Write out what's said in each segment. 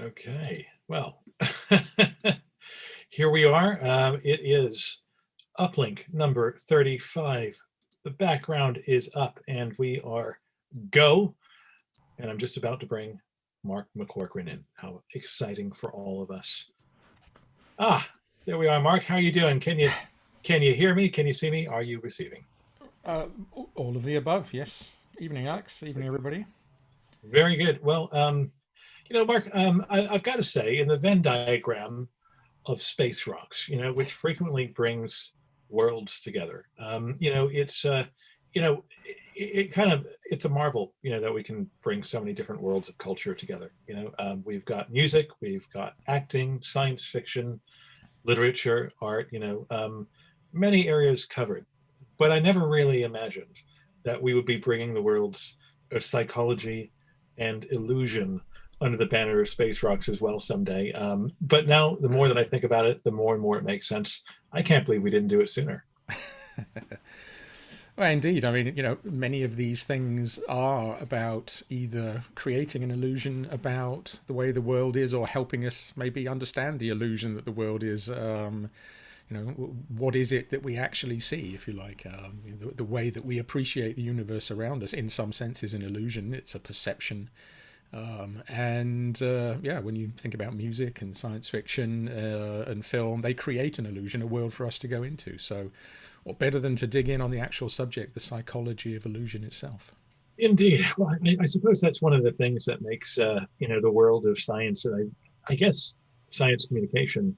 Okay, well, here we are. It is Uplink number 35. The background is up and we are go. And I'm just about to bring Mark McCorcoran in. How exciting for all of us. There we are, Mark. How are you doing? Can you hear me? Can you see me? Are you receiving? Uh, all of the above, yes. Evening, Alex. Evening, everybody. Very good. Well, Mark, I've got to say, in the Venn diagram of space rocks, which frequently brings worlds together. It kind of it's a marvel, that we can bring so many different worlds of culture together. We've got music, we've got acting, science fiction, literature, art. Many areas covered. But I never really imagined that we would be bringing the worlds of psychology and illusion under the banner of space rocks as well someday. But now, the more that I think about it, the more and more it makes sense. I can't believe we didn't do it sooner. Well, indeed. I mean, many of these things are about either creating an illusion about the way the world is or helping us maybe understand the illusion that the world is. What is it that we actually see, if you like? The way that we appreciate the universe around us, in some sense, is an illusion. It's a perception. When you think about music and science fiction and film, they create an illusion, a world for us to go into. So what better than to dig in on the actual subject, the psychology of illusion itself? Indeed. Well, I suppose that's one of the things that makes, the world of science, and I guess science communication,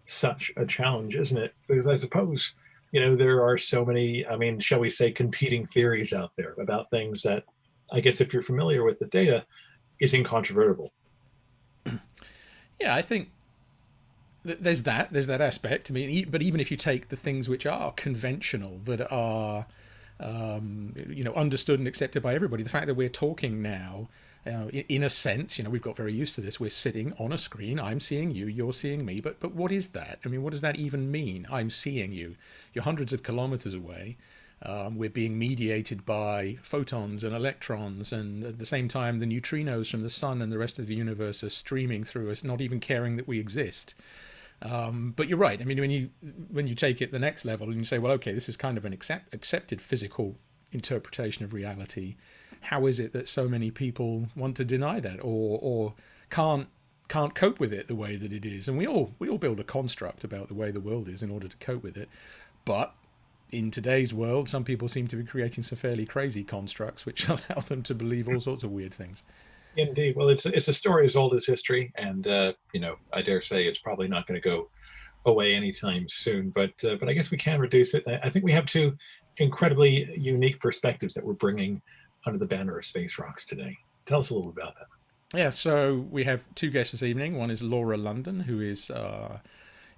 such a challenge, isn't it? Because I suppose, there are so many, shall we say, competing theories out there about things that, I guess, if you're familiar with the data, is incontrovertible. Yeah, I think there's that aspect. I mean, but even if you take the things which are conventional, that are understood and accepted by everybody, the fact that we're talking now, in a sense, we've got very used to this. We're sitting on a screen. I'm seeing you. You're seeing me. But what is that? I mean, what does that even mean? I'm seeing you. You're hundreds of kilometers away. We're being mediated by photons and electrons, and at the same time, the neutrinos from the sun and the rest of the universe are streaming through us, not even caring that we exist. But you're right. I mean, when you take it the next level and you say, well, okay, this is kind of an accepted physical interpretation of reality. How is it that so many people want to deny that or can't cope with it the way that it is? And we all build a construct about the way the world is in order to cope with it. But in today's world, some people seem to be creating some fairly crazy constructs which allow them to believe all sorts of weird things. Indeed. Well, it's a story as old as history, and I dare say it's probably not going to go away anytime soon. But I guess we can reduce it. I think we have two incredibly unique perspectives that we're bringing under the banner of Space Rocks today. Tell us a little about that. Yeah, so we have two guests this evening. One is Laura London, who is,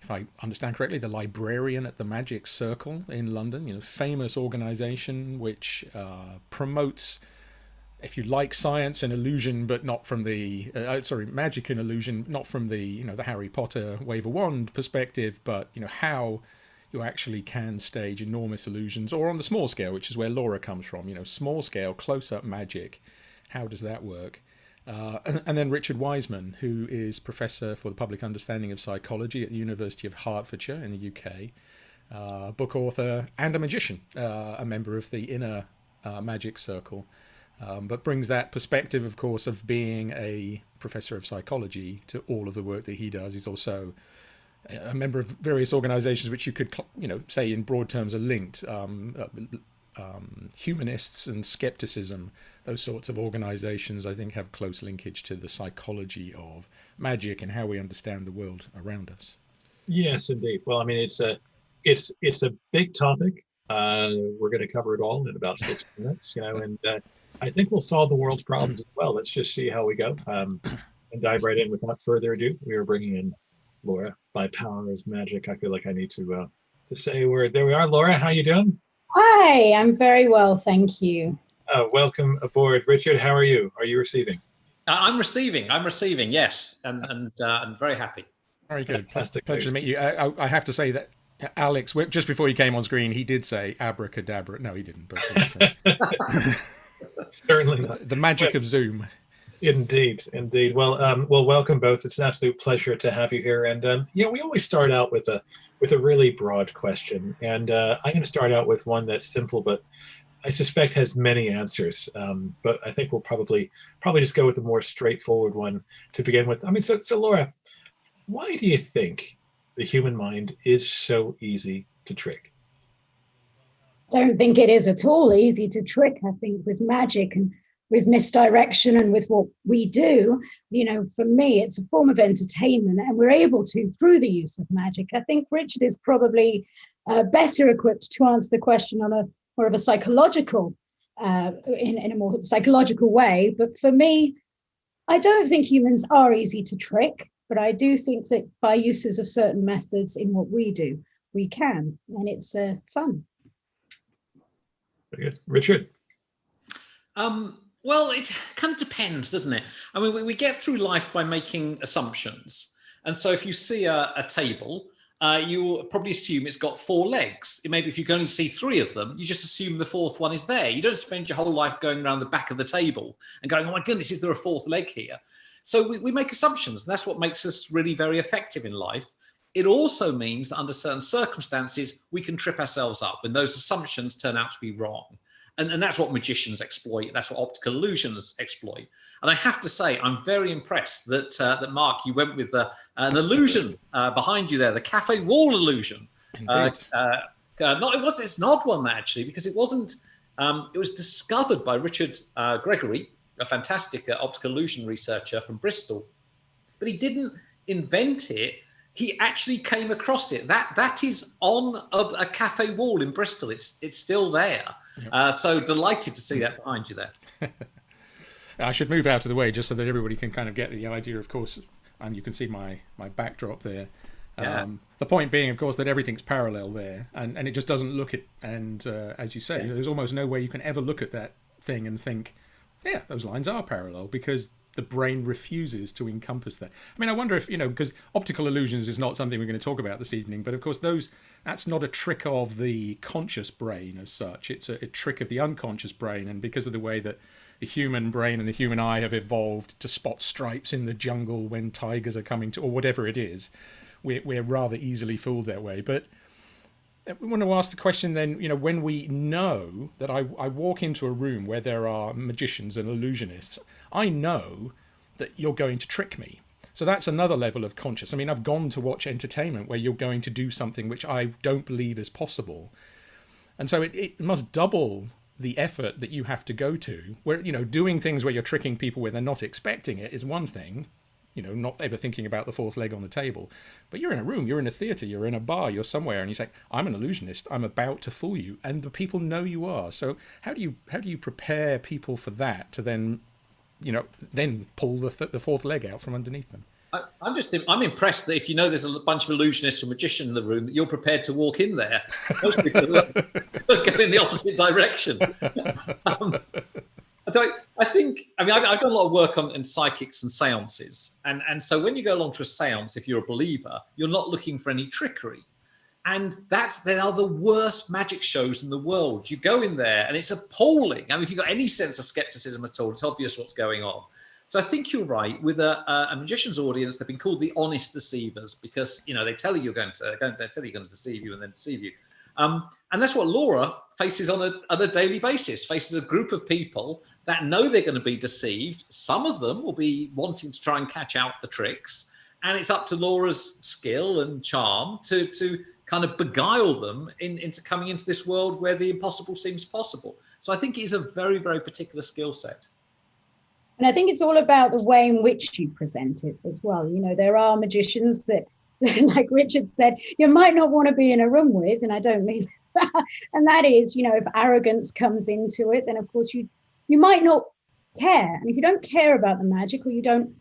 if I understand correctly, the librarian at the Magic Circle in London, famous organization which promotes, if you like, science and illusion, but not from the magic and illusion, not from the the Harry Potter wave a wand perspective, but how you actually can stage enormous illusions, or on the small scale, which is where Laura comes from. Small scale, close up magic. How does that work? And then Richard Wiseman, who is Professor for the Public Understanding of Psychology at the University of Hertfordshire in the UK, book author and a magician, a member of the inner magic circle, but brings that perspective, of course, of being a professor of psychology to all of the work that he does. He's also a member of various organizations which you could say in broad terms are linked. Humanists and skepticism, those sorts of organizations, I think, have close linkage to the psychology of magic and how we understand the world around us. Yes, indeed. Well, it's a big topic. We're going to cover it all in about 6 minutes, and I think we'll solve the world's problems as well. Let's just see how we go, and dive right in. Without further ado, we are bringing in Laura by power of magic. I feel like I need to say a word. There we are, Laura. How you doing? Hi, I'm very well, thank you. Welcome aboard. Richard, how are you? Are you receiving? I'm receiving, yes, and I'm very happy. Very good. Fantastic. Pleasure to meet you. I have to say that Alex, just before he came on screen, he did say abracadabra. No, he didn't, but certainly not. The magic of Zoom. Indeed, indeed. Well, welcome both. It's an absolute pleasure to have you here. And we always start out with a really broad question, and I'm going to start out with one that's simple, but I suspect has many answers. But I think we'll probably just go with a more straightforward one to begin with. I mean, so Laura, why do you think the human mind is so easy to trick? Don't think it is at all easy to trick. I think with magic and with misdirection and with what we do, for me, it's a form of entertainment, and we're able to through the use of magic. I think Richard is probably better equipped to answer the question on a more of a psychological, in a more psychological way. But for me, I don't think humans are easy to trick, but I do think that by uses of certain methods in what we do, we can, and it's fun. Very good. Richard? Well, it kind of depends, doesn't it? I mean, we get through life by making assumptions. And so if you see a table, you probably assume it's got 4 legs. Maybe if you can only see 3 of them, you just assume the 4th one is there. You don't spend your whole life going around the back of the table and going, oh my goodness, is there a 4th leg here? So we make assumptions, and that's what makes us really very effective in life. It also means that under certain circumstances, we can trip ourselves up when those assumptions turn out to be wrong. And that's what magicians exploit. That's what optical illusions exploit. And I have to say, I'm very impressed that Mark, you went with an illusion behind you there, the cafe wall illusion. It's an odd one actually, because it wasn't. It was discovered by Richard Gregory, a fantastic optical illusion researcher from Bristol, but he didn't invent it. He actually came across it. That is on a cafe wall in Bristol. It's still there. Yep. So delighted to see that behind you there. I should move out of the way just so that everybody can kind of get the idea, of course, and you can see my backdrop there. Yeah. The point being, of course, that everything's parallel there, and it just doesn't look it. And as you say, there's almost no way you can ever look at that thing and think, yeah, those lines are parallel, because the brain refuses to encompass that. I mean, I wonder if, because optical illusions is not something we're going to talk about this evening, but of course that's not a trick of the conscious brain as such. It's a trick of the unconscious brain, and because of the way that the human brain and the human eye have evolved to spot stripes in the jungle when tigers are coming to, or whatever it is, we're rather easily fooled that way. But we want to ask the question then, when we know that I walk into a room where there are magicians and illusionists, I know that you're going to trick me. So that's another level of conscious. I mean, I've gone to watch entertainment where you're going to do something which I don't believe is possible. And so it must double the effort that you have to go to, where, doing things where you're tricking people where they're not expecting it is one thing, not ever thinking about the 4th leg on the table. But you're in a room, you're in a theatre, you're in a bar, you're somewhere, and you say, I'm an illusionist, I'm about to fool you, and the people know you are. So how do you prepare people for that to then pull the 4th leg out from underneath them? I'm impressed that if there's a bunch of illusionists or magicians in the room, that you're prepared to walk in there. Most people go in the opposite direction. So I think, I've done a lot of work on psychics and seances. And so when you go along to a seance, if you're a believer, you're not looking for any trickery. And they are the worst magic shows in the world. You go in there and it's appalling. I mean, if you've got any sense of skepticism at all, it's obvious what's going on. So I think you're right. With a magician's audience, they've been called the honest deceivers, because they tell you going to deceive you and then deceive you. And that's what Laura faces on a daily basis. Faces a group of people that know they're going to be deceived. Some of them will be wanting to try and catch out the tricks, and it's up to Laura's skill and charm to kind of beguile them into coming into this world where the impossible seems possible. So I think it is a very, very particular skill set. And I think it's all about the way in which you present it as well. There are magicians that, like Richard said, you might not want to be in a room with, and I don't mean that. And that is, if arrogance comes into it, then of course you might not care. And if you don't care about the magic, or you don't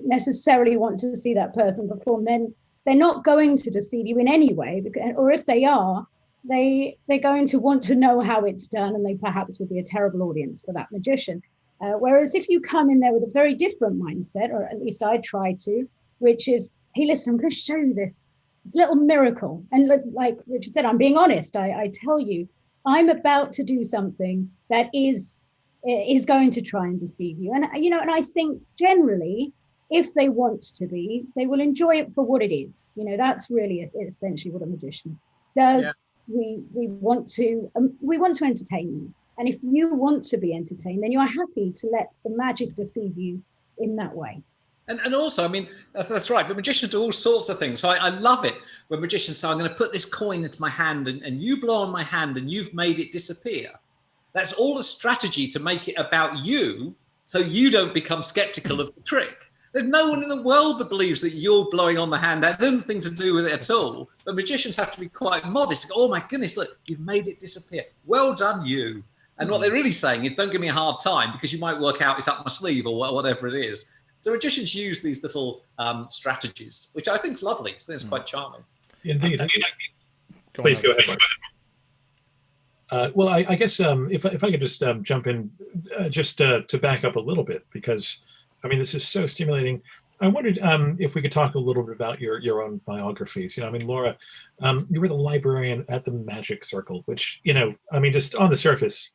necessarily want to see that person perform, then they're not going to deceive you in any way. Or if they are, they're going to want to know how it's done, and they perhaps would be a terrible audience for that magician. Whereas if you come in there with a very different mindset, or at least I try to, which is, hey, listen, I'm going to show you this little miracle. And like Richard said, I'm being honest. I tell you, I'm about to do something that is is going to try and deceive you. And, you know, and I think generally, if they want to be, they will enjoy it for what it is. You know, that's really essentially what a magician does. Yeah. We want to entertain you. And if you want to be entertained, then you are happy to let the magic deceive you in that way. And also, I mean, that's right, but magicians do all sorts of things. So I love it when magicians say, I'm going to put this coin into my hand and you blow on my hand and you've made it disappear. That's all a strategy to make it about you so you don't become skeptical of the trick. There's no one in the world that believes that you're blowing on the hand. That had nothing to do with it at all. But magicians have to be quite modest. Oh my goodness, look, you've made it disappear. Well done, you. And what they're really saying is, don't give me a hard time because you might work out it's up my sleeve or whatever it is. So magicians use these little strategies, which I think is lovely. I think it's quite charming. Indeed. Please go ahead. Well, I guess if I could just jump in just to back up a little bit, because, I mean, this is so stimulating. I wondered if we could talk a little bit about your own biographies. You know, I mean, Laura, you were the librarian at the Magic Circle, which, you know, I mean, just on the surface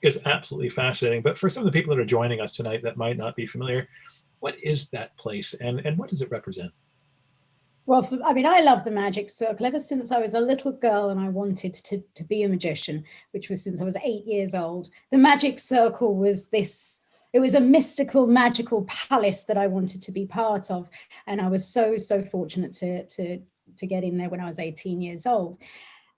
is absolutely fascinating. But for some of the people that are joining us tonight that might not be familiar, what is that place and what does it represent? Well, I mean, I love the Magic Circle ever since I was a little girl and I wanted to be a magician, which was since I was 8 years old. The Magic Circle was it was a mystical, magical palace that I wanted to be part of. And I was so fortunate to get in there when I was 18 years old.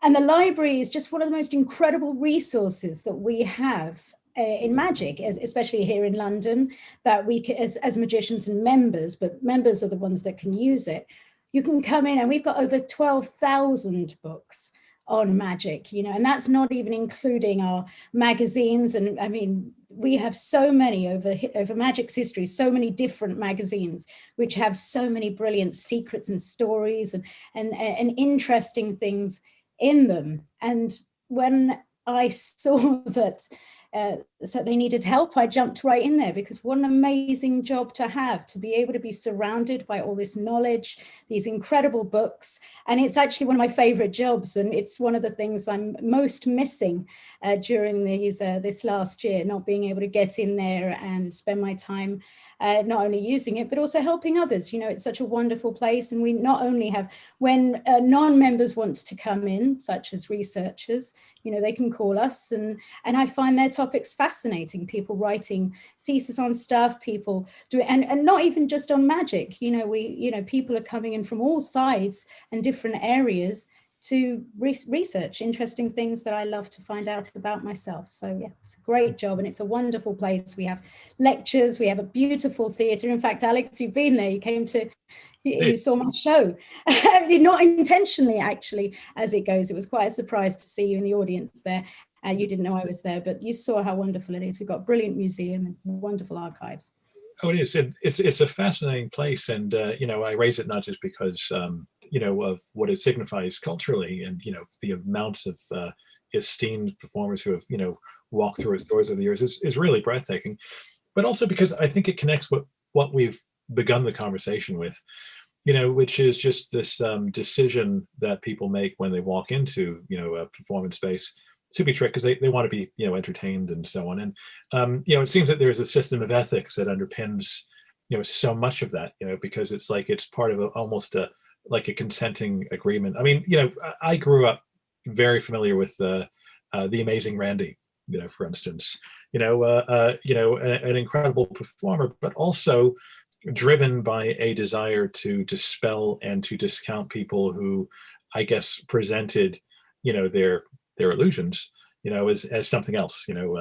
And the library is just one of the most incredible resources that we have in magic, especially here in London, that we can, as magicians and members, but members are the ones that can use it. You can come in and we've got over 12,000 books on magic, you know, and that's not even including our magazines. And I mean, we have so many over Magic's history, so many different magazines, which have so many brilliant secrets and stories and interesting things in them. And when I saw that so they needed help, I jumped right in there, because what an amazing job to have, to be able to be surrounded by all this knowledge, these incredible books. And it's actually one of my favorite jobs, and it's one of the things I'm most missing during this last year, not being able to get in there and spend my time not only using it, but also helping others. You know, it's such a wonderful place. And we not only have, when non-members want to come in, such as researchers, you know, they can call us, and I find their topics fascinating. People writing thesis on stuff, people do, and not even just on magic. You know, people are coming in from all sides and different areas to research interesting things that I love to find out about myself. So yeah, it's a great job and it's a wonderful place. We have lectures, we have a beautiful theatre. In fact, Alex, you've been there, you saw my show. Not intentionally, actually, as it goes. It was quite a surprise to see you in the audience there. You didn't know I was there, but you saw how wonderful it is. We've got a brilliant museum and wonderful archives. Oh, it is. It's a fascinating place, and you know, I raise it not just because you know, of what it signifies culturally, and you know, the amount of esteemed performers who have, you know, walked through its doors over the years is really breathtaking, but also because I think it connects what we've begun the conversation with, you know, which is just this decision that people make when they walk into, you know, a performance space to be tricked, because they want to be, you know, entertained and so on. And you know, it seems that there's a system of ethics that underpins, you know, so much of that, you know, because it's like it's part of almost like a consenting agreement. I mean, you know, I grew up very familiar with the Amazing Randy, you know, for instance, you know, an incredible performer, but also driven by a desire to dispel and to discount people who, I guess, presented, you know, their illusions, you know, as something else, you know,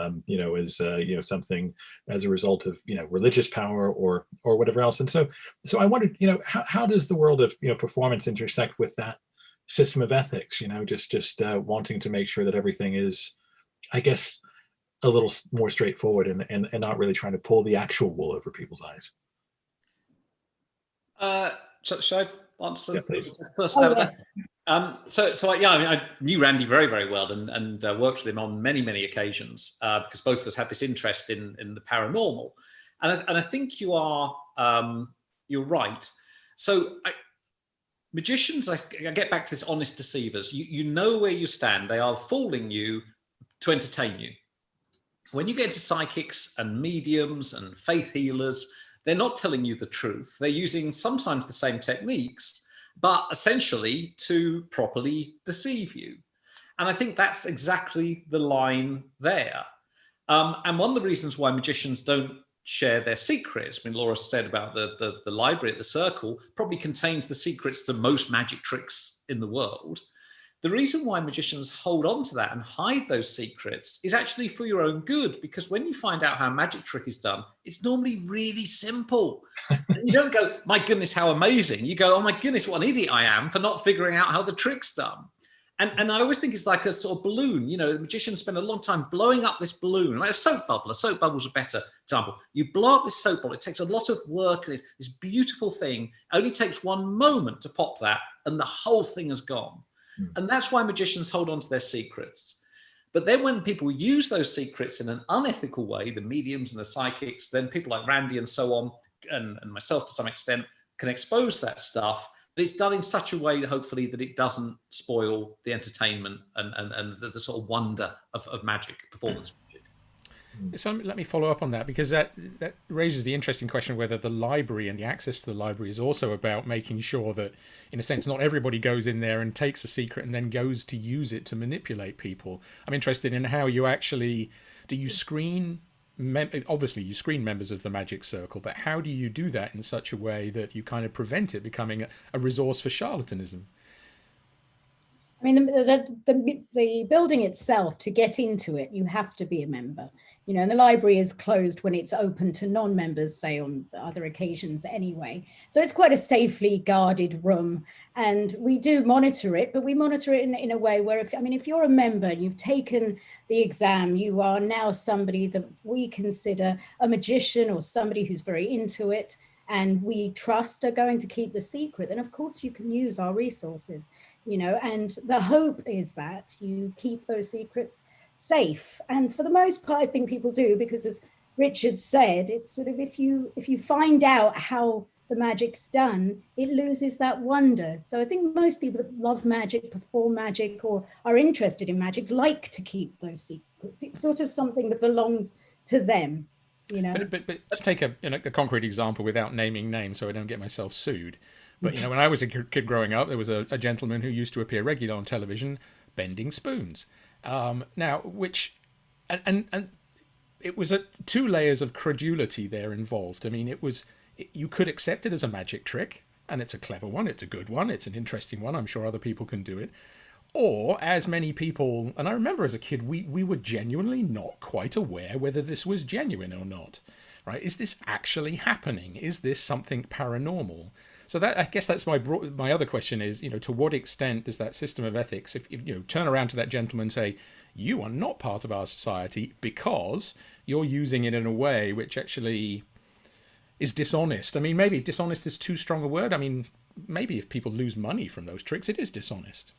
as you know, something as a result of, you know, religious power or whatever else. And so I wondered, you know, how does the world of, you know, performance intersect with that system of ethics? You know, just wanting to make sure that everything is, I guess, a little more straightforward and not really trying to pull the actual wool over people's eyes. Should I answer the first Oh, part of yes. that? So yeah, I mean, I knew Randy very, very well and worked with him on many, many occasions because both of us had this interest in the paranormal, and I think you're right. So magicians, I get back to this honest deceivers. You know where you stand. They are fooling you to entertain you. when you get to psychics and mediums and faith healers, they're not telling you the truth. They're using sometimes the same techniques, but essentially to properly deceive you. And I think that's exactly the line there. And one of the reasons why magicians don't share their secrets, I mean, Laura said about the library at the Circle probably contains the secrets to most magic tricks in the world. The reason why magicians hold on to that and hide those secrets is actually for your own good, because when you find out how a magic trick is done, it's normally really simple. And you don't go, my goodness, how amazing. You go, oh my goodness, what an idiot I am for not figuring out how the trick's done. And I always think it's like a sort of balloon. You know, the magicians spend a long time blowing up this balloon, like a soap bubble. A soap bubble is a better example. You blow up this soap bubble. It takes a lot of work, and it's this beautiful thing. Only takes one moment to pop that, and the whole thing is gone. And that's why magicians hold on to their secrets. But then when people use those secrets in an unethical way, the mediums and the psychics, then people like Randy and so on, and myself to some extent, can expose that stuff. But it's done in such a way, hopefully, that it doesn't spoil the entertainment and the sort of wonder of magic, performance magic. So let me follow up on that, because that raises the interesting question whether the library and the access to the library is also about making sure that, in a sense, not everybody goes in there and takes a secret and then goes to use it to manipulate people. I'm interested in how you actually, do you screen, obviously you screen members of the Magic Circle, but how do you do that in such a way that you kind of prevent it becoming a resource for charlatanism? I mean, the building itself, to get into it, you have to be a member. You know, and the library is closed when it's open to non-members, say on other occasions anyway. So it's quite a safely guarded room, and we do monitor it, but we monitor it in a way where, if you're a member and you've taken the exam, you are now somebody that we consider a magician or somebody who's very into it, and we trust are going to keep the secret. And of course you can use our resources, you know, and the hope is that you keep those secrets safe. And for the most part, I think people do, because as Richard said, it's sort of, if you find out how the magic's done, it loses that wonder. So I think most people that love magic, perform magic, or are interested in magic like to keep those secrets. It's sort of something that belongs to them, you know. But to take a concrete example without naming names so I don't get myself sued. But, you know, when I was a kid growing up, there was a gentleman who used to appear regularly on television bending spoons. Now, which, and it was two layers of credulity there involved. I mean, you could accept it as a magic trick, and it's a clever one, it's a good one, it's an interesting one, I'm sure other people can do it. Or, as many people, and I remember as a kid, we were genuinely not quite aware whether this was genuine or not, right? Is this actually happening? Is this something paranormal? So that, I guess that's my other question is, you know, to what extent does that system of ethics, if you know, turn around to that gentleman and say, you are not part of our society because you're using it in a way which actually is dishonest. I mean, maybe dishonest is too strong a word. I mean, maybe if people lose money from those tricks, it is dishonest.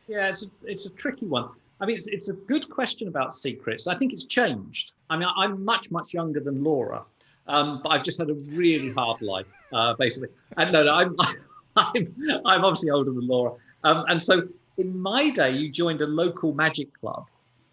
Yeah, it's a tricky one. I mean, it's a good question about secrets. I think it's changed. I mean, I'm much younger than Laura. But I've just had a really hard life, basically. And no, I'm obviously older than Laura. And so in my day, you joined a local magic club,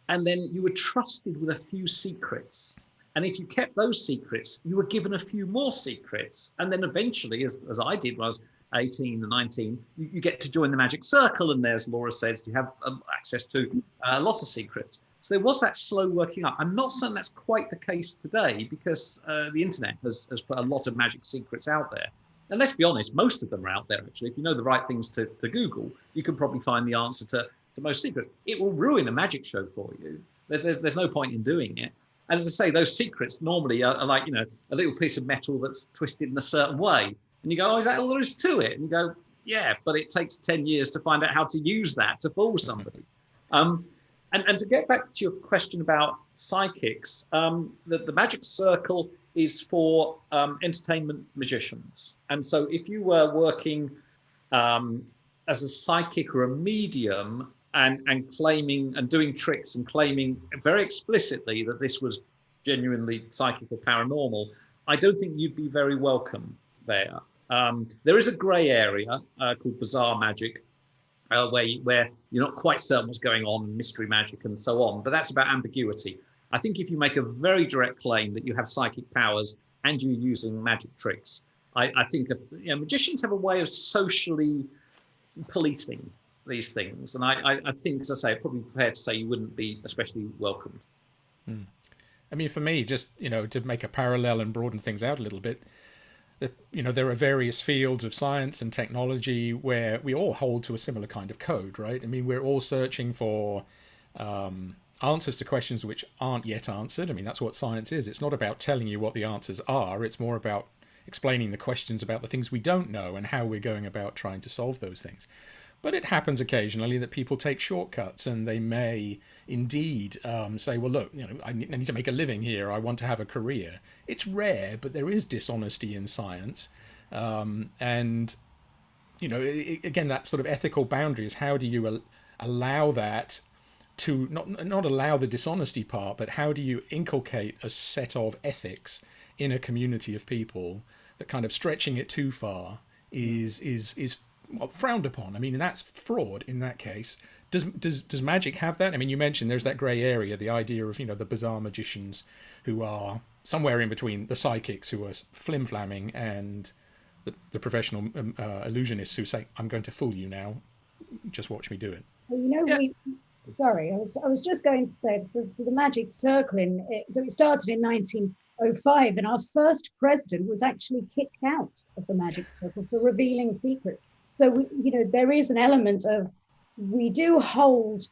and then you were trusted with a few secrets. And if you kept those secrets, you were given a few more secrets. And then eventually, as I did when I was 18 and 19, you get to join the Magic Circle. And as Laura says, you have access to lots of secrets. So there was that slow working up. I'm not saying that's quite the case today, because the internet has put a lot of magic secrets out there. And let's be honest, most of them are out there, actually. If you know the right things to Google, you can probably find the answer to most secrets. It will ruin a magic show for you. There's no point in doing it. And as I say, those secrets normally are like, you know, a little piece of metal that's twisted in a certain way. And you go, oh, is that all there is to it? And you go, yeah, but it takes 10 years to find out how to use that to fool somebody. And to get back to your question about psychics, the Magic Circle is for entertainment magicians. And so if you were working as a psychic or a medium and claiming and doing tricks and claiming very explicitly that this was genuinely psychic or paranormal, I don't think you'd be very welcome there. There is a grey area called bizarre magic, where you're not quite certain what's going on, mystery magic and so on, but that's about ambiguity. I think if you make a very direct claim that you have psychic powers and you're using magic tricks, I think magicians have a way of socially policing these things. And I think, as I say, probably fair to say you wouldn't be especially welcomed. I mean, for me, just, to make a parallel and broaden things out a little bit, there are various fields of science and technology where we all hold to a similar kind of code, right? I mean, we're all searching for answers to questions which aren't yet answered. I mean, that's what science is. It's not about telling you what the answers are. It's more about explaining the questions about the things we don't know and how we're going about trying to solve those things. But it happens occasionally that people take shortcuts, and they may indeed say, well, look, I need to make a living here. I want to have a career. It's rare, but there is dishonesty in science. And, again, that sort of ethical boundary is, how do you allow that to not allow the dishonesty part, but how do you inculcate a set of ethics in a community of people that kind of stretching it too far is frowned upon? I mean, that's fraud in that case. Does magic have that? I mean, you mentioned there's that grey area, the idea of, the bizarre magicians who are somewhere in between the psychics who are flim-flamming and the professional illusionists who say, I'm going to fool you now, just watch me do it. Well, sorry, I was just going to say, so the magic circle, so it started in 1905, and our first president was actually kicked out of the magic circle for revealing secrets. So, there is an element of, we do hold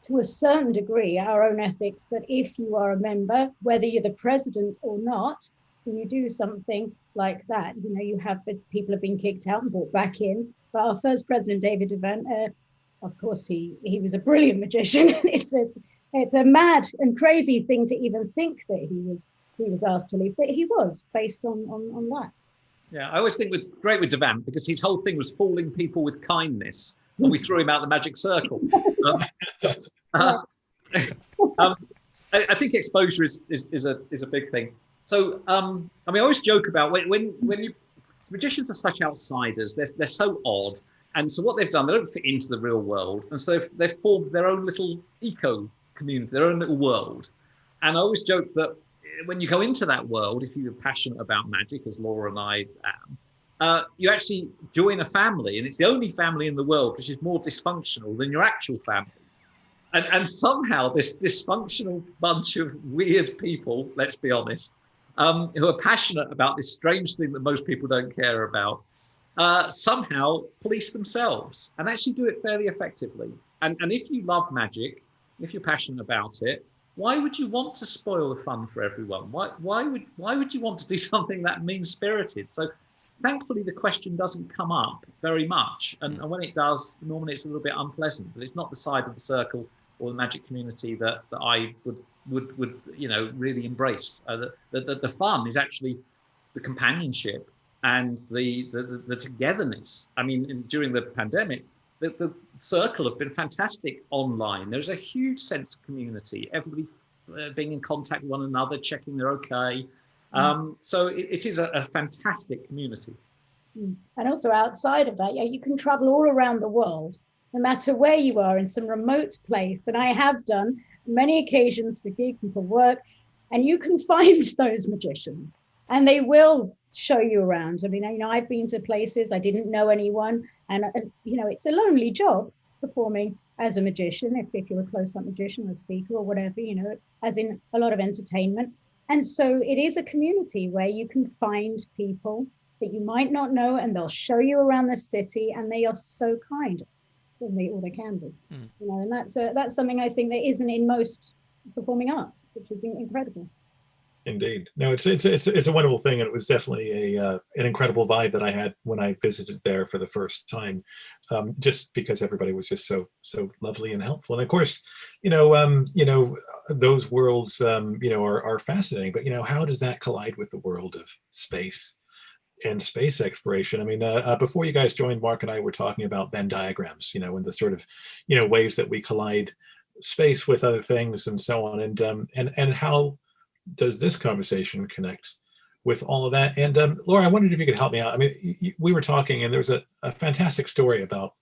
to a certain degree our own ethics, that if you are a member, whether you're the president or not, when you do something like that, you have people have been kicked out and brought back in. But our first president, David Devant, of course, he was a brilliant magician. It's a mad and crazy thing to even think that he was asked to leave, but he was, based on that. Yeah, I always think great with Devant, because his whole thing was fooling people with kindness, and we threw him out the magic circle. I think exposure is a big thing. So, I always joke about when magicians are such outsiders, they're so odd. And so what they've done, they don't fit into the real world. And so they've formed their own little eco community, their own little world. And I always joke that when you go into that world, if you're passionate about magic, as Laura and I am, you actually join a family, and it's the only family in the world which is more dysfunctional than your actual family. And somehow this dysfunctional bunch of weird people, let's be honest, who are passionate about this strange thing that most people don't care about, somehow police themselves and actually do it fairly effectively. And if you love magic, if you're passionate about it, why would you want to spoil the fun for everyone? Why would you want to do something that mean-spirited? So thankfully, the question doesn't come up very much. And when it does, normally it's a little bit unpleasant, but it's not the side of the circle or the magic community that I would really embrace. The fun is actually the companionship and the togetherness. I mean, during the pandemic, the circle have been fantastic online. There's a huge sense of community, everybody being in contact with one another, checking they're okay. So it is a fantastic community. And also outside of that, you can travel all around the world, no matter where you are, in some remote place. And I have done many occasions for gigs and for work, and you can find those magicians and they will show you around. I mean, I've been to places I didn't know anyone, and it's a lonely job performing as a magician, if you're a close-up magician or a speaker or whatever, as in a lot of entertainment. And so it is a community where you can find people that you might not know, and they'll show you around the city, and they are so kind, or they can be. And that's something I think that isn't in most performing arts, which is incredible. Indeed. No, it's a wonderful thing, and it was definitely an incredible vibe that I had when I visited there for the first time, just because everybody was just so lovely and helpful. And of course, those worlds, are fascinating. But how does that collide with the world of space and space exploration? I mean, before you guys joined, Mark and I were talking about Venn diagrams, and the sort of ways that we collide space with other things and so on, and how does this conversation connect with all of that? And Laura, I wondered if you could help me out. I mean, we were talking, and there was a fantastic story about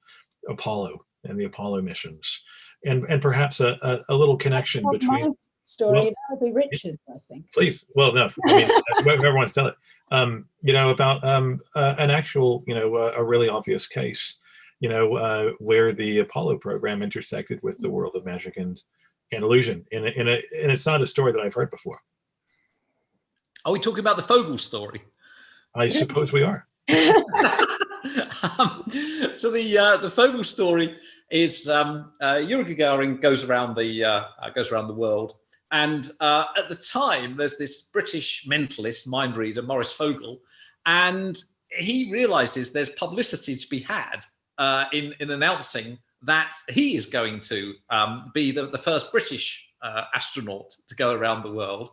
Apollo and the Apollo missions, and perhaps a little connection between. story, Well, that would be Richard, I think. please. Well, no, I mean, whoever wants to tell it. About an actual, a really obvious case, where the Apollo program intersected with the world of magic and illusion. And it's not a story that I've heard before. Are we talking about the Fogel story? I suppose we are. So the Fogel story is Yuri Gagarin goes around the world, and at the time there's this British mentalist, mind reader, Maurice Fogel, and he realizes there's publicity to be had in announcing that he is going to be the first British astronaut to go around the world.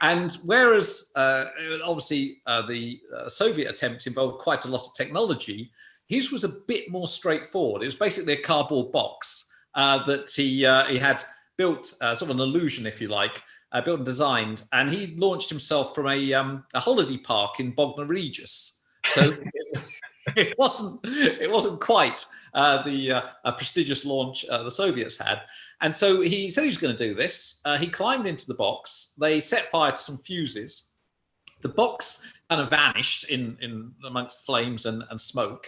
And whereas obviously the Soviet attempt involved quite a lot of technology, his was a bit more straightforward. It was basically a cardboard box that he had built, sort of an illusion, if you like, built and designed, and he launched himself from a holiday park in Bognor Regis. So it wasn't quite the prestigious launch the Soviets had. And so he said he was going to do this. He climbed into the box. They set fire to some fuses. The box kind of vanished in amongst flames and smoke.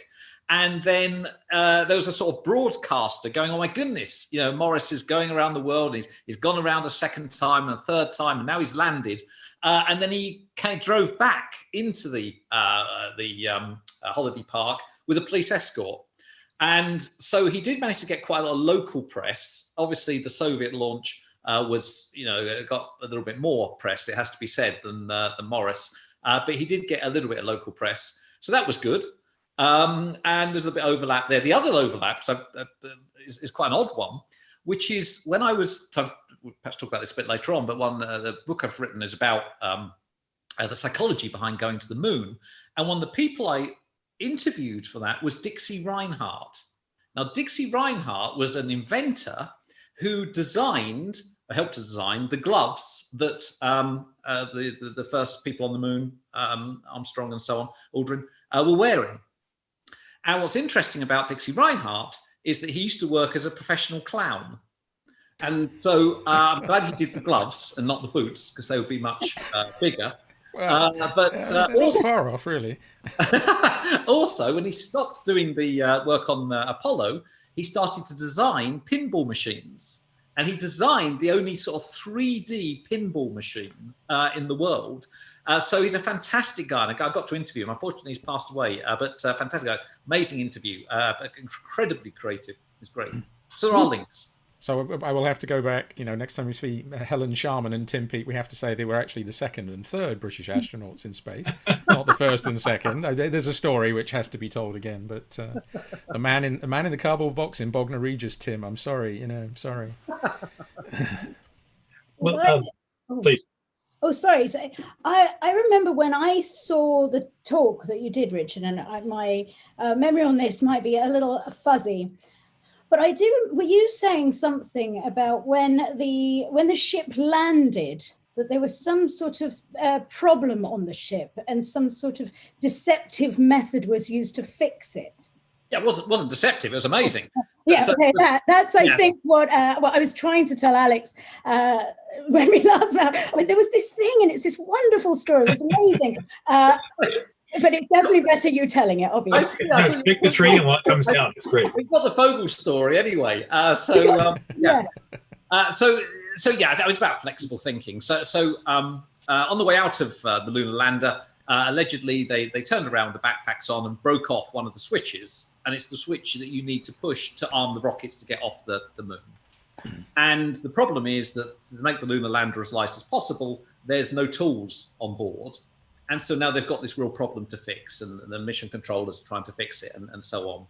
And then there was a sort of broadcaster going, oh my goodness, Morris is going around the world. He's gone around a second time and a third time, and now he's landed. And then he drove back into the holiday park with a police escort. And so he did manage to get quite a lot of local press. Obviously, the Soviet launch was, got a little bit more press, it has to be said, than Morris. But he did get a little bit of local press. So that was good. And there's a bit of overlap there. The other overlap is quite an odd one, which is when I was, we'll perhaps talk about this a bit later on, but the book I've written is about the psychology behind going to the moon. And one of the people I interviewed for that was Dixie Reinhardt. Now, Dixie Reinhardt was an inventor who helped to design the gloves that the first people on the moon, Armstrong and so on, Aldrin, were wearing. And what's interesting about Dixie Reinhardt is that he used to work as a professional clown. And so I'm glad he did the gloves and not the boots, because they would be much bigger. Well, they're not far off, really. Also, when he stopped doing the work on Apollo, he started to design pinball machines. And he designed the only sort of 3D pinball machine in the world. So he's a fantastic guy. And I got to interview him. Unfortunately, he's passed away. But fantastic guy. Amazing interview. Incredibly creative. It's great. So there are links. So I will have to go back, next time we see Helen Sharman and Tim Peake, we have to say they were actually the second and third British astronauts in space, not the first and second. There's a story which has to be told again, but the man in the cardboard box in Bognor Regis, Tim, I'm sorry, I'm sorry. Well, please. Oh, sorry. So I remember when I saw the talk that you did, Richard, and my memory on this might be a little fuzzy. But were you saying something about when the ship landed, that there was some sort of problem on the ship and some sort of deceptive method was used to fix it? Yeah, it wasn't deceptive. It was amazing. Yeah, okay, that's I think what I was trying to tell Alex when we last met. I mean, there was this thing, and it's this wonderful story. It was amazing. But it's definitely better you telling it, obviously. Pick the tree and what comes down. It's great. We've got the Fogel story anyway. So that was about flexible thinking. So on the way out of the lunar lander, allegedly they turned around with the backpacks on and broke off one of the switches. And it's the switch that you need to push to arm the rockets to get off the moon. And the problem is that to make the lunar lander as light as possible, there's no tools on board. And so now they've got this real problem to fix, and the mission controllers are trying to fix it, and so on.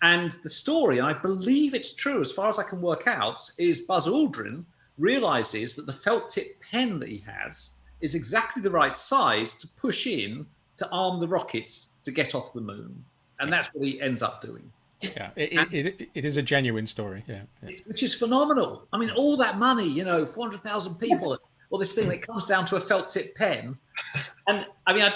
And the story, and I believe it's true as far as I can work out, is Buzz Aldrin realizes that the felt tip pen that he has is exactly the right size to push in to arm the rockets to get off the moon. And that's what he ends up doing. Yeah, it is a genuine story. Yeah. Which is phenomenal. I mean, all that money, 400,000 people, all this thing that comes down to a felt tip pen. And I mean,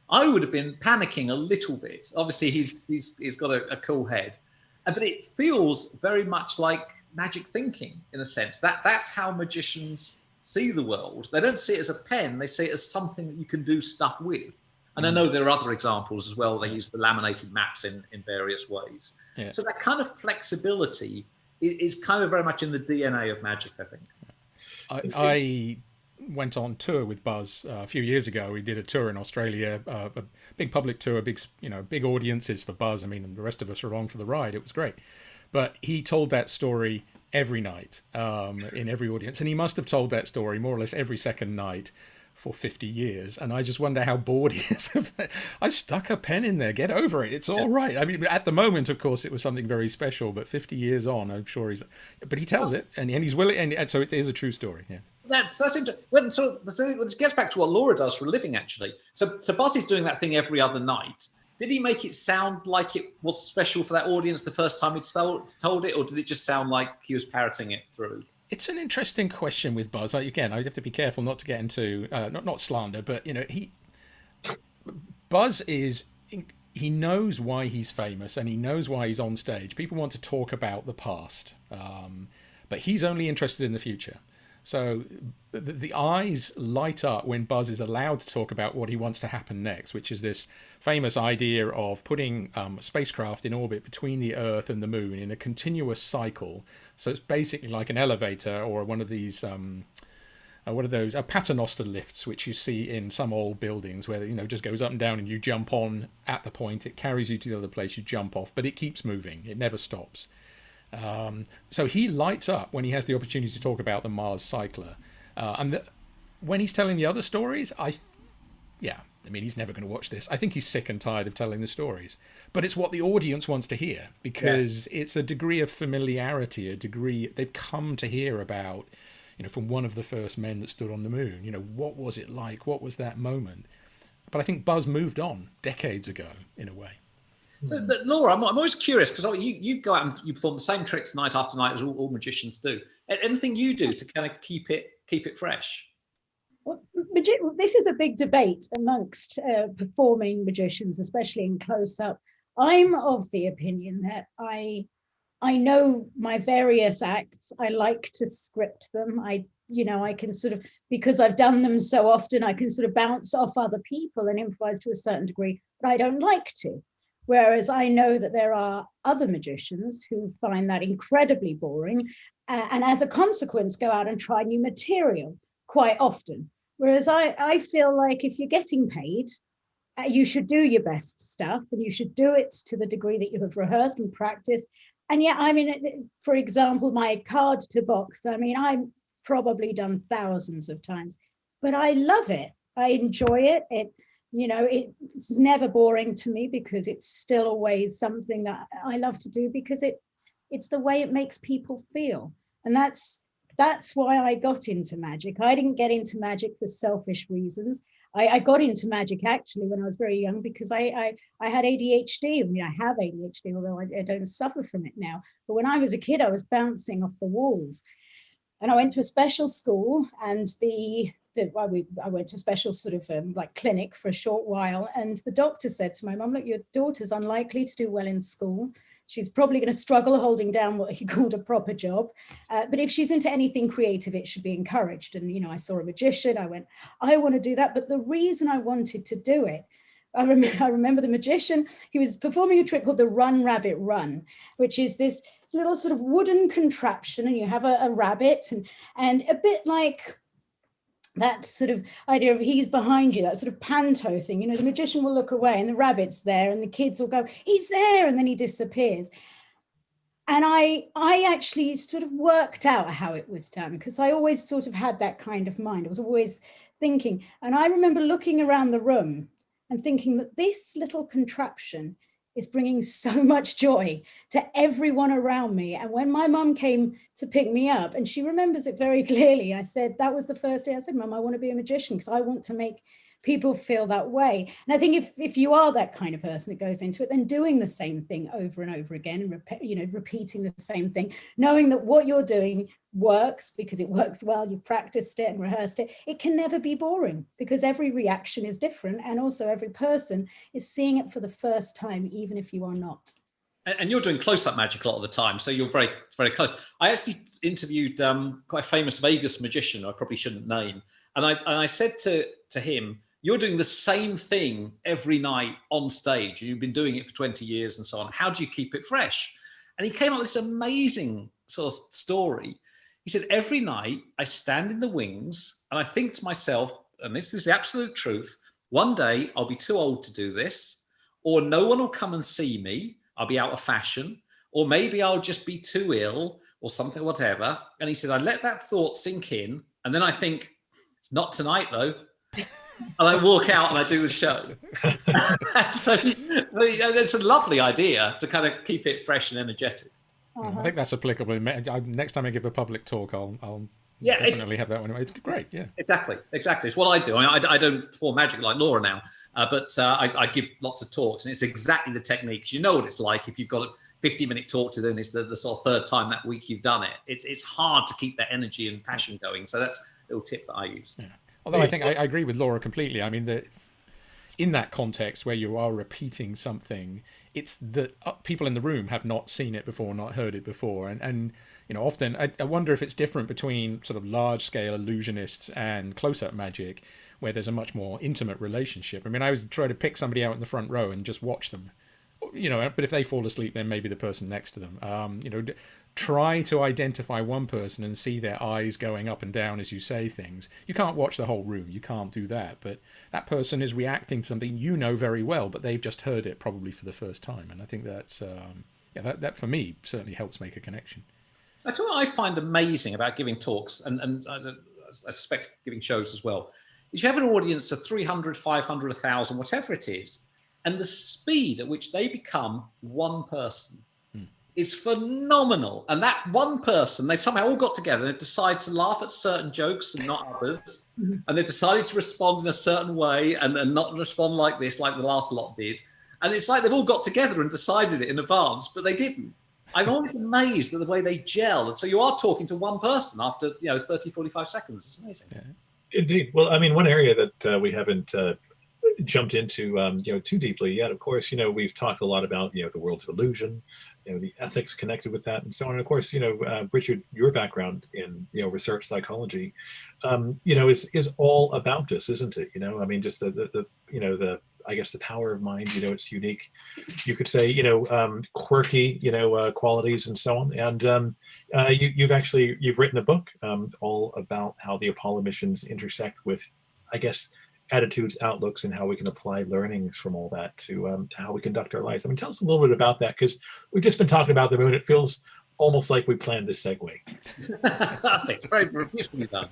I would have been panicking a little bit. Obviously, he's got a cool head, but it feels very much like magic thinking in a sense. That's how magicians see the world. They don't see it as a pen, they see it as something that you can do stuff with. And I know there are other examples as well. They use the laminated maps in various ways. Yeah. So that kind of flexibility is kind of very much in the DNA of magic, I think. I went on tour with Buzz a few years ago. We did a tour in Australia, a big public tour, big audiences for Buzz. I mean, and the rest of us were along for the ride. It was great. But he told that story every night in every audience. And he must have told that story more or less every second night for 50 years. And I just wonder how bored he is. I stuck a pen in there. Get over it. It's all right. I mean, at the moment, of course, it was something very special. But 50 years on, I'm sure but he tells it. And he's willing. And so it is a true story. Yeah. That's interesting. Well, so this gets back to what Laura does for a living, actually. So Buzz is doing that thing every other night. Did he make it sound like it was special for that audience the first time he'd told it, or did it just sound like he was parroting it through? It's an interesting question with Buzz. Again, I have to be careful not to get into not slander, but Buzz he knows why he's famous and he knows why he's on stage. People want to talk about the past, but he's only interested in the future. So the eyes light up when Buzz is allowed to talk about what he wants to happen next, which is this famous idea of putting a spacecraft in orbit between the Earth and the Moon in a continuous cycle. So it's basically like an elevator or one of these, what are those? Paternoster lifts, which you see in some old buildings where, just goes up and down and you jump on at the point. It carries you to the other place, you jump off, but it keeps moving. It never stops. So he lights up when he has the opportunity to talk about the Mars cycler. When he's telling the other stories, he's never going to watch this. I think he's sick and tired of telling the stories. But it's what the audience wants to hear because it's a degree of familiarity, they've come to hear about, from one of the first men that stood on the moon. What was it like? What was that moment? But I think Buzz moved on decades ago, in a way. So, Laura, I'm always curious because you go out and you perform the same tricks night after night as all magicians do. Anything you do to kind of keep it fresh? Well, this is a big debate amongst performing magicians, especially in close-up. I'm of the opinion that I know my various acts. I like to script them. I can sort of, because I've done them so often, I can sort of bounce off other people and improvise to a certain degree, but I don't like to. Whereas I know that there are other magicians who find that incredibly boring and as a consequence go out and try new material quite often. Whereas I feel like if you're getting paid, you should do your best stuff and you should do it to the degree that you have rehearsed and practiced. And for example, my card to box, I've probably done thousands of times, but I love it. I enjoy it. It's never boring to me because it's still always something that I love to do because it's the way it makes people feel. And that's why I got into magic. I didn't get into magic for selfish reasons. I got into magic actually when I was very young because I had ADHD. I have ADHD, although I don't suffer from it now. But when I was a kid, I was bouncing off the walls. And I went to a special school and I went to a special sort of clinic for a short while. And the doctor said to my mum, look, your daughter's unlikely to do well in school. She's probably going to struggle holding down what he called a proper job. But if she's into anything creative, it should be encouraged. And, I saw a magician. I went, I want to do that. But the reason I wanted to do it, I remember the magician, he was performing a trick called the Run Rabbit Run, which is this little sort of wooden contraption. And you have a rabbit and a bit like that sort of idea of he's behind you, that sort of panto thing, the magician will look away and the rabbit's there and the kids will go, he's there, and then he disappears. And I actually sort of worked out how it was done because I always sort of had that kind of mind. I was always thinking, and I remember looking around the room and thinking that this little contraption is bringing so much joy to everyone around me. And when my mum came to pick me up, and she remembers it very clearly, I said, that was the first day I said, Mum, I want to be a magician because I want to make people feel that way. And I think if you are that kind of person that goes into it, then doing the same thing over and over again, repeating the same thing, knowing that what you're doing works because it works well, you've practiced it and rehearsed it, it can never be boring because every reaction is different. And also every person is seeing it for the first time, even if you are not. And you're doing close-up magic a lot of the time, so you're very, very close. I actually interviewed quite a famous Vegas magician, I probably shouldn't name, and I said to him, "You're doing the same thing every night on stage. You've been doing it for 20 years and so on. How do you keep it fresh?" And he came up with this amazing sort of story. He said, "Every night I stand in the wings and I think to myself, and this is the absolute truth, one day I'll be too old to do this, or no one will come and see me. I'll be out of fashion, or maybe I'll just be too ill or something, whatever." And he said, "I let that thought sink in. And then I think, it's not tonight though." And I walk out and I do the show. So it's a lovely idea to kind of keep it fresh and energetic. I think that's applicable. Next time I give a public talk, I'll definitely have that one. It's great, yeah. Exactly. It's what I do. I don't perform magic like Laura now, but I give lots of talks, and it's exactly the techniques. You know what it's like if you've got a 50-minute talk to do, and it's the sort of third time that week you've done it. It's hard to keep that energy and passion going. So that's a little tip that I use. Yeah. Although I think I agree with Laura completely. I mean, in that context where you are repeating something, it's that people in the room have not seen it before, not heard it before. And you know, often I wonder if it's different between sort of large-scale illusionists and close-up magic, where there's a much more intimate relationship. I mean, I would try to pick somebody out in the front row and just watch them. You know, but if they fall asleep, then maybe the person next to them. You know, try to identify one person and see their eyes going up and down as you say things. You can't watch the whole room. You can't do that. But that person is reacting to something you know very well, but they've just heard it probably for the first time. And I think that's, that for me certainly helps make a connection. I tell you what I find amazing about giving talks, and I suspect giving shows as well, is you have an audience of 300, 500, 1,000, whatever it is, and the speed at which they become one person is phenomenal. And that one person, they somehow all got together and decide to laugh at certain jokes and not others. And they decided to respond in a certain way and not respond like this, like the last lot did. And it's like they've all got together and decided it in advance, but they didn't. I'm always amazed at the way they gel. And so you are talking to one person after 30, 45 seconds. It's amazing. Yeah. Indeed. Well, I mean, one area that we haven't jumped into too deeply yet, of course, we've talked a lot about the world's of illusion, the ethics connected with that and so on. And of course, Richard, your background in research psychology is all about this, isn't it? I mean, just the I guess the power of mind, it's unique, you could say, quirky, qualities and so on. And you've written a book all about how the Apollo missions intersect with, I guess, attitudes, outlooks, and how we can apply learnings from all that to how we conduct our lives. I mean, tell us a little bit about that, because we've just been talking about the moon. It feels almost like we planned this segue. Thank you. Very beautifully done.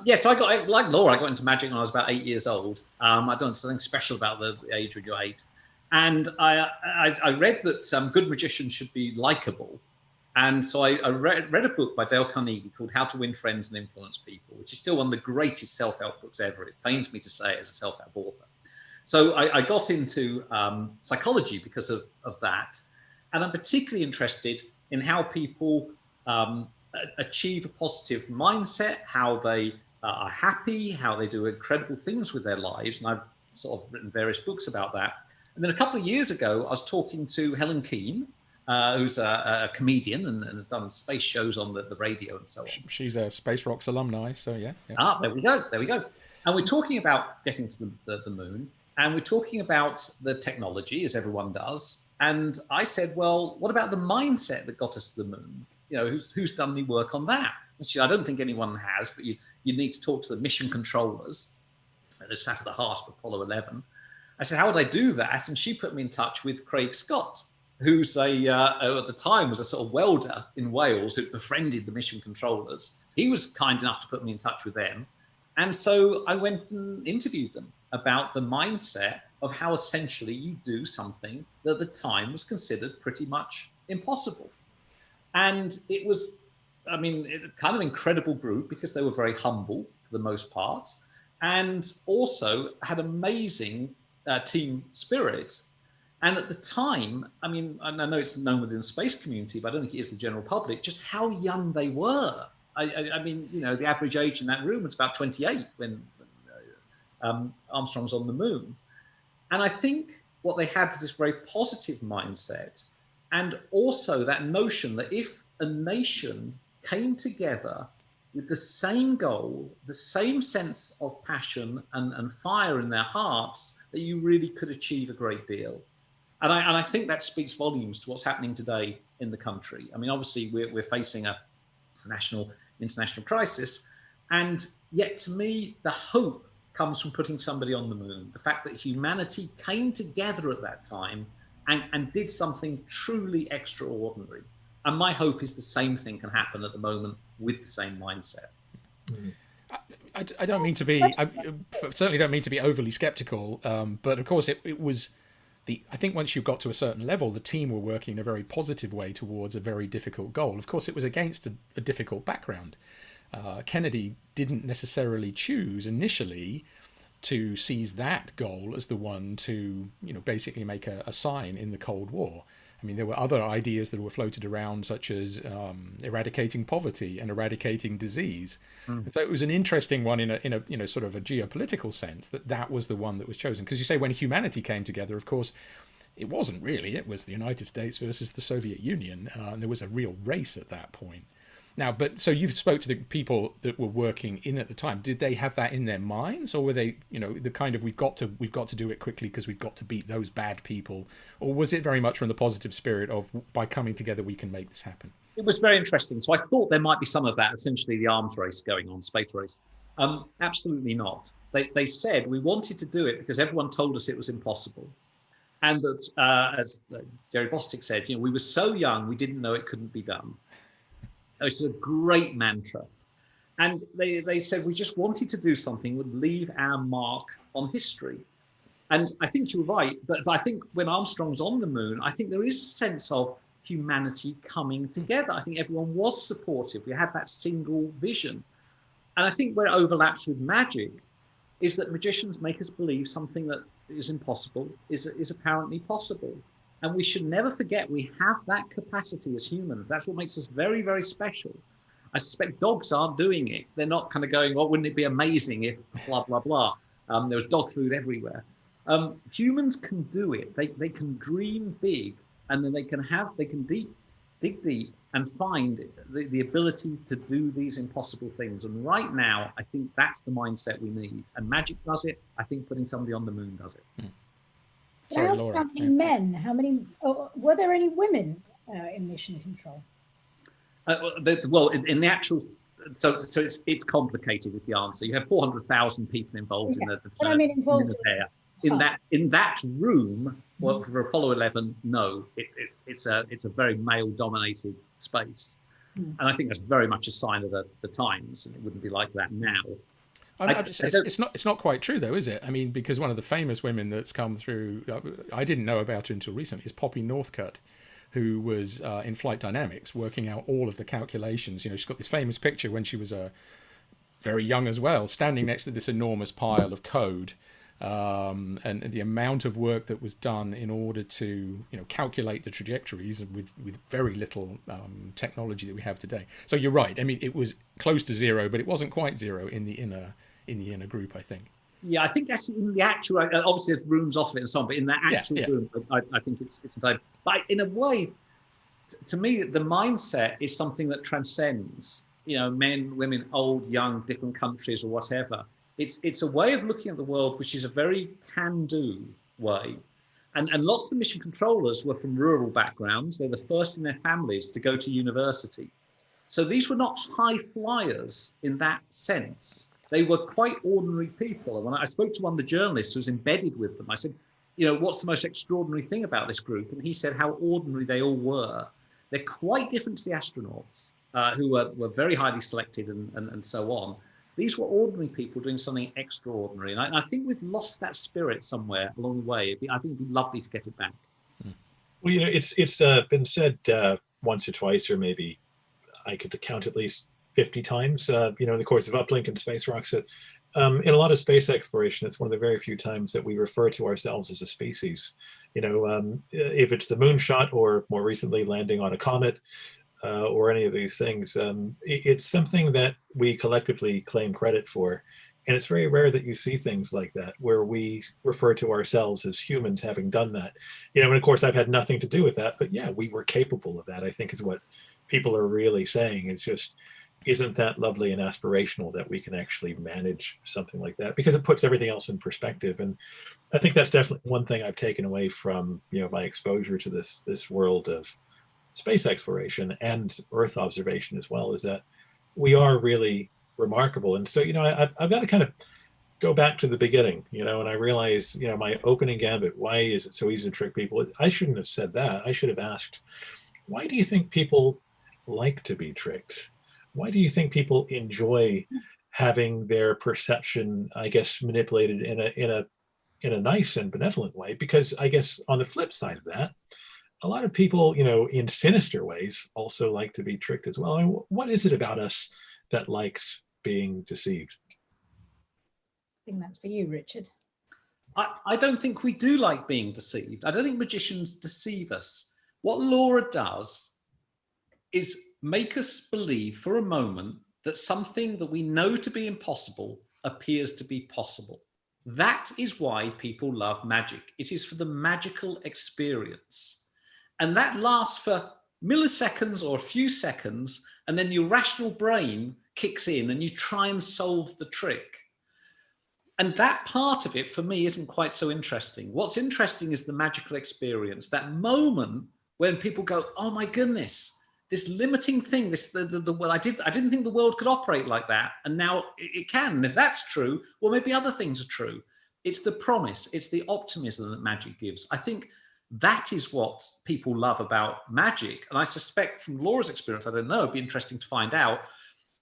Yes, I got, like Laura, I got into magic when I was about 8 years old. I've done something special about the age when you're 8. And I read that good magicians should be likable. And so I read a book by Dale Carnegie called How to Win Friends and Influence People, which is still one of the greatest self-help books ever. It pains me to say it as a self-help author. So I got into psychology because of that. And I'm particularly interested in how people achieve a positive mindset, how they are happy, how they do incredible things with their lives. And I've sort of written various books about that. And then a couple of years ago, I was talking to Helen Keane, who's a comedian and has done space shows on the radio and so on. She's a Space Rocks alumni, so yeah. There we go. And we're talking about getting to the moon, and we're talking about the technology, as everyone does. And I said, well, what about the mindset that got us to the moon? Who's done any work on that? And she said, I don't think anyone has, but you need to talk to the mission controllers that sat at the heart of Apollo 11. I said, how would I do that? And she put me in touch with Craig Scott, who's at the time was a sort of welder in Wales who befriended the mission controllers. He was kind enough to put me in touch with them. And so I went and interviewed them about the mindset of how essentially you do something that at the time was considered pretty much impossible. And it was, a kind of incredible group because they were very humble for the most part, and also had amazing team spirit. And at the time, I know it's known within the space community, but I don't think it is the general public, just how young they were. The average age in that room was about 28 when Armstrong's on the moon. And I think what they had was this very positive mindset And also that notion that if a nation came together with the same goal, the same sense of passion and fire in their hearts, that you really could achieve a great deal. And I think that speaks volumes to what's happening today in the country. I mean, obviously, we're facing a national, international crisis. And yet, to me, the hope comes from putting somebody on the moon. The fact that humanity came together at that time and did something truly extraordinary. And my hope is the same thing can happen at the moment with the same mindset. I don't mean to be, I certainly don't mean to be overly skeptical, but of course it was I think once you got to a certain level, the team were working in a very positive way towards a very difficult goal. Of course, it was against a difficult background. Kennedy didn't necessarily choose initially to seize that goal as the one to, basically make a sign in the Cold War. I mean, there were other ideas that were floated around, such as eradicating poverty and eradicating disease. And so it was an interesting one in a sort of a geopolitical sense that was the one that was chosen. Because you say when humanity came together, of course, it wasn't really. It was the United States versus the Soviet Union, and there was a real race at that point. Now, but so you spoke to the people that were working in at the time. Did they have that in their minds, or were they, the kind of we've got to do it quickly because we've got to beat those bad people, or was it very much from the positive spirit of by coming together we can make this happen? It was very interesting. So I thought there might be some of that, essentially the arms race going on, space race. Absolutely not. They said we wanted to do it because everyone told us it was impossible, and that as Jerry Bostic said, we were so young we didn't know it couldn't be done. It's a great mantra. And they said, we just wanted to do something that would leave our mark on history. And I think you're right. But I think when Armstrong's on the moon, I think there is a sense of humanity coming together. I think everyone was supportive. We had that single vision. And I think where it overlaps with magic is that magicians make us believe something that is impossible is apparently possible. And we should never forget we have that capacity as humans. That's what makes us very, very special. I suspect dogs aren't doing it. They're not kind of going, well, wouldn't it be amazing if blah, blah, blah. There's dog food everywhere. Humans can do it. They can dream big, and then they can dig deep and find the ability to do these impossible things. And right now, I think that's the mindset we need. And magic does it. I think putting somebody on the moon does it. Sorry, I asked how many men, were there any women in Mission Control? Well, in the actual, so it's complicated is the answer. You have 400,000 people involved in the but I mean involved in that room. Well, for Apollo 11, no, it's a very male-dominated space, and I think that's very much a sign of the times, and it wouldn't be like that now. It's not quite true though, is it? I mean, because one of the famous women that's come through, I didn't know about her until recently, is Poppy Northcutt, who was in flight dynamics working out all of the calculations. She's got this famous picture when she was very young as well, standing next to this enormous pile of code, and the amount of work that was done in order to calculate the trajectories with very little technology that we have today. So you're right. I mean, it was close to zero, but it wasn't quite zero in the inner group, I think. Yeah, I think actually in the actual, obviously there's rooms off it and so on, but in that actual room, I think it's entirely. But in a way, to me, the mindset is something that transcends, men, women, old, young, different countries or whatever. It's a way of looking at the world which is a very can-do way. And lots of the mission controllers were from rural backgrounds. They're the first in their families to go to university. So these were not high flyers in that sense. They were quite ordinary people. And when I spoke to one of the journalists who was embedded with them, I said, what's the most extraordinary thing about this group? And he said how ordinary they all were. They're quite different to the astronauts, who were very highly selected and so on. These were ordinary people doing something extraordinary. And I think we've lost that spirit somewhere along the way. I think it'd be lovely to get it back. Well, it's been said once or twice, or maybe I could count at least 50 times, in the course of Uplink and Space Rocks. In a lot of space exploration, it's one of the very few times that we refer to ourselves as a species. If it's the moonshot or more recently landing on a comet or any of these things, it's something that we collectively claim credit for. And it's very rare that you see things like that where we refer to ourselves as humans having done that. And of course I've had nothing to do with that, but yeah, we were capable of that, I think is what people are really saying. It's just, isn't that lovely and aspirational that we can actually manage something like that, because it puts everything else in perspective. And I think that's definitely one thing I've taken away from my exposure to this world of space exploration and Earth observation as well, is that we are really remarkable. And so I've got to kind of go back to the beginning, and I realize my opening gambit, why is it so easy to trick people? I shouldn't have said that. I should have asked, why do you think people like to be tricked? Why do you think people enjoy having their perception, I guess, manipulated in a nice and benevolent way? Because I guess on the flip side of that, a lot of people, in sinister ways also like to be tricked as well. I mean, what is it about us that likes being deceived? I think that's for you, Richard. I don't think we do like being deceived. I don't think magicians deceive us. What Laura does is make us believe for a moment that something that we know to be impossible appears to be possible. That is why people love magic. It is for the magical experience. And that lasts for milliseconds or a few seconds, and then your rational brain kicks in and you try and solve the trick. And that part of it, for me, isn't quite so interesting. What's interesting is the magical experience, that moment when people go, oh my goodness, this limiting thing, well, I didn't think the world could operate like that, and now it can. And if that's true, well, maybe other things are true. It's the promise, it's the optimism that magic gives. I think that is what people love about magic. And I suspect from Laura's experience, I don't know, it'd be interesting to find out,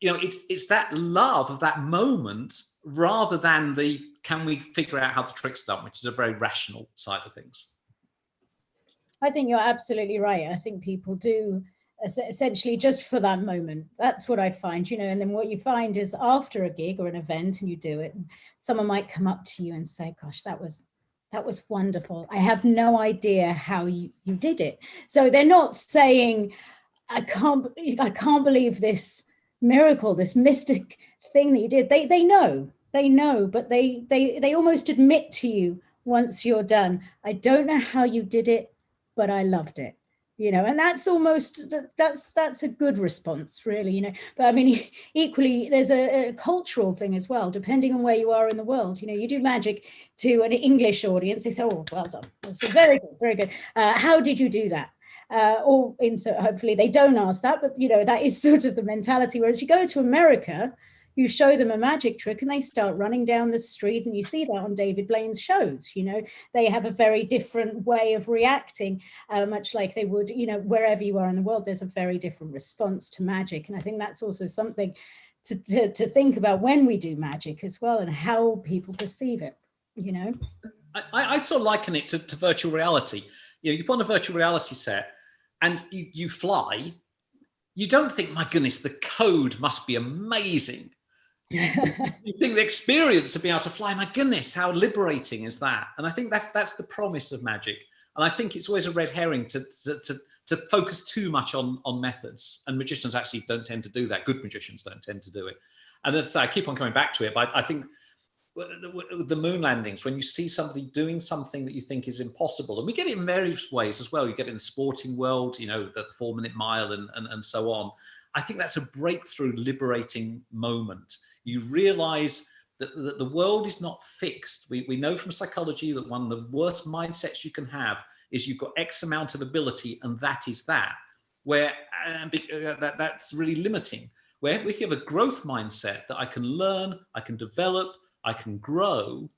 it's that love of that moment rather than the, can we figure out how the trick's done, which is a very rational side of things. I think you're absolutely right. I think people do essentially just for that moment. That's what I find, and then what you find is after a gig or an event and you do it, and someone might come up to you and say, gosh, that was wonderful. I have no idea how you did it. So they're not saying, I can't believe this miracle, this mystic thing that you did. They know, but they almost admit to you once you're done, I don't know how you did it, but I loved it. And that's almost, that's a good response, really, But I mean, equally, there's a cultural thing as well, depending on where you are in the world. You do magic to an English audience, they say, oh, well done. That's very good, very good. How did you do that? So hopefully they don't ask that, but that is sort of the mentality. Whereas you go to America, you show them a magic trick and they start running down the street, and you see that on David Blaine's shows. They have a very different way of reacting, much like they would, wherever you are in the world, there's a very different response to magic. And I think that's also something to think about when we do magic as well, and how people perceive it, I sort of liken it to virtual reality. You put on a virtual reality set and you fly, you don't think, my goodness, the code must be amazing. You think the experience of being able to fly, my goodness, how liberating is that? And I think that's the promise of magic. And I think it's always a red herring to focus too much on methods. And magicians actually don't tend to do that. Good magicians don't tend to do it. And as I say, I keep on coming back to it, but I think the moon landings, when you see somebody doing something that you think is impossible, and we get it in various ways as well. You get it in the sporting world, the 4-minute mile and so on. I think that's a breakthrough, liberating moment. You realize that the world is not fixed. We know from psychology that one of the worst mindsets you can have is you've got X amount of ability and that is that, where that's really limiting. Where if you have a growth mindset that I can learn, I can develop, I can grow,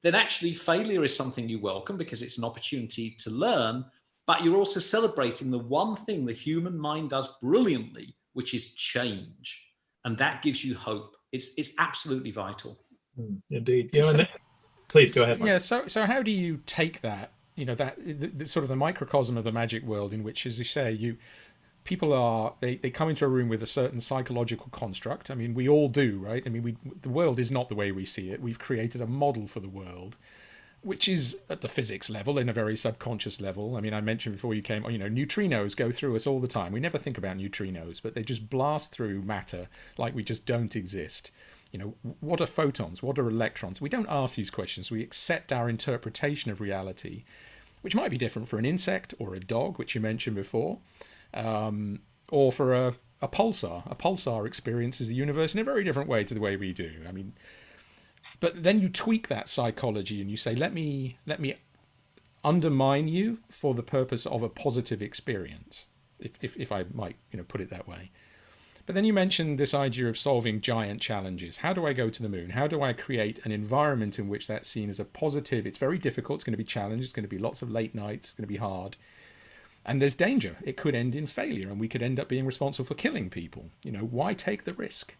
then actually failure is something you welcome because it's an opportunity to learn, but you're also celebrating the one thing the human mind does brilliantly, which is change. And that gives you hope. It's absolutely vital. Indeed. Please go ahead, Mark. Yeah. So how do you take that, the sort of the microcosm of the magic world in which, as you say, people they come into a room with a certain psychological construct. I mean, we all do, right? I mean, the world is not the way we see it. We've created a model for the world, which is at the physics level, in a very subconscious level. I mean, I mentioned before you came, neutrinos go through us all the time. We never think about neutrinos, but they just blast through matter like we just don't exist. You know, what are photons? What are electrons? We don't ask these questions. We accept our interpretation of reality, which might be different for an insect or a dog, which you mentioned before, or for a pulsar. A pulsar experiences the universe in a very different way to the way we do. I mean, but then you tweak that psychology and you say, let me undermine you for the purpose of a positive experience, if I might, you know, put it that way. But then you mentioned this idea of solving giant challenges. How do I go to the moon? How do I create an environment in which that's seen as a positive? It's very difficult. It's going to be challenged. It's going to be lots of late nights. It's going to be hard. And there's danger. It could end in failure, and we could end up being responsible for killing people. You know, why take the risk?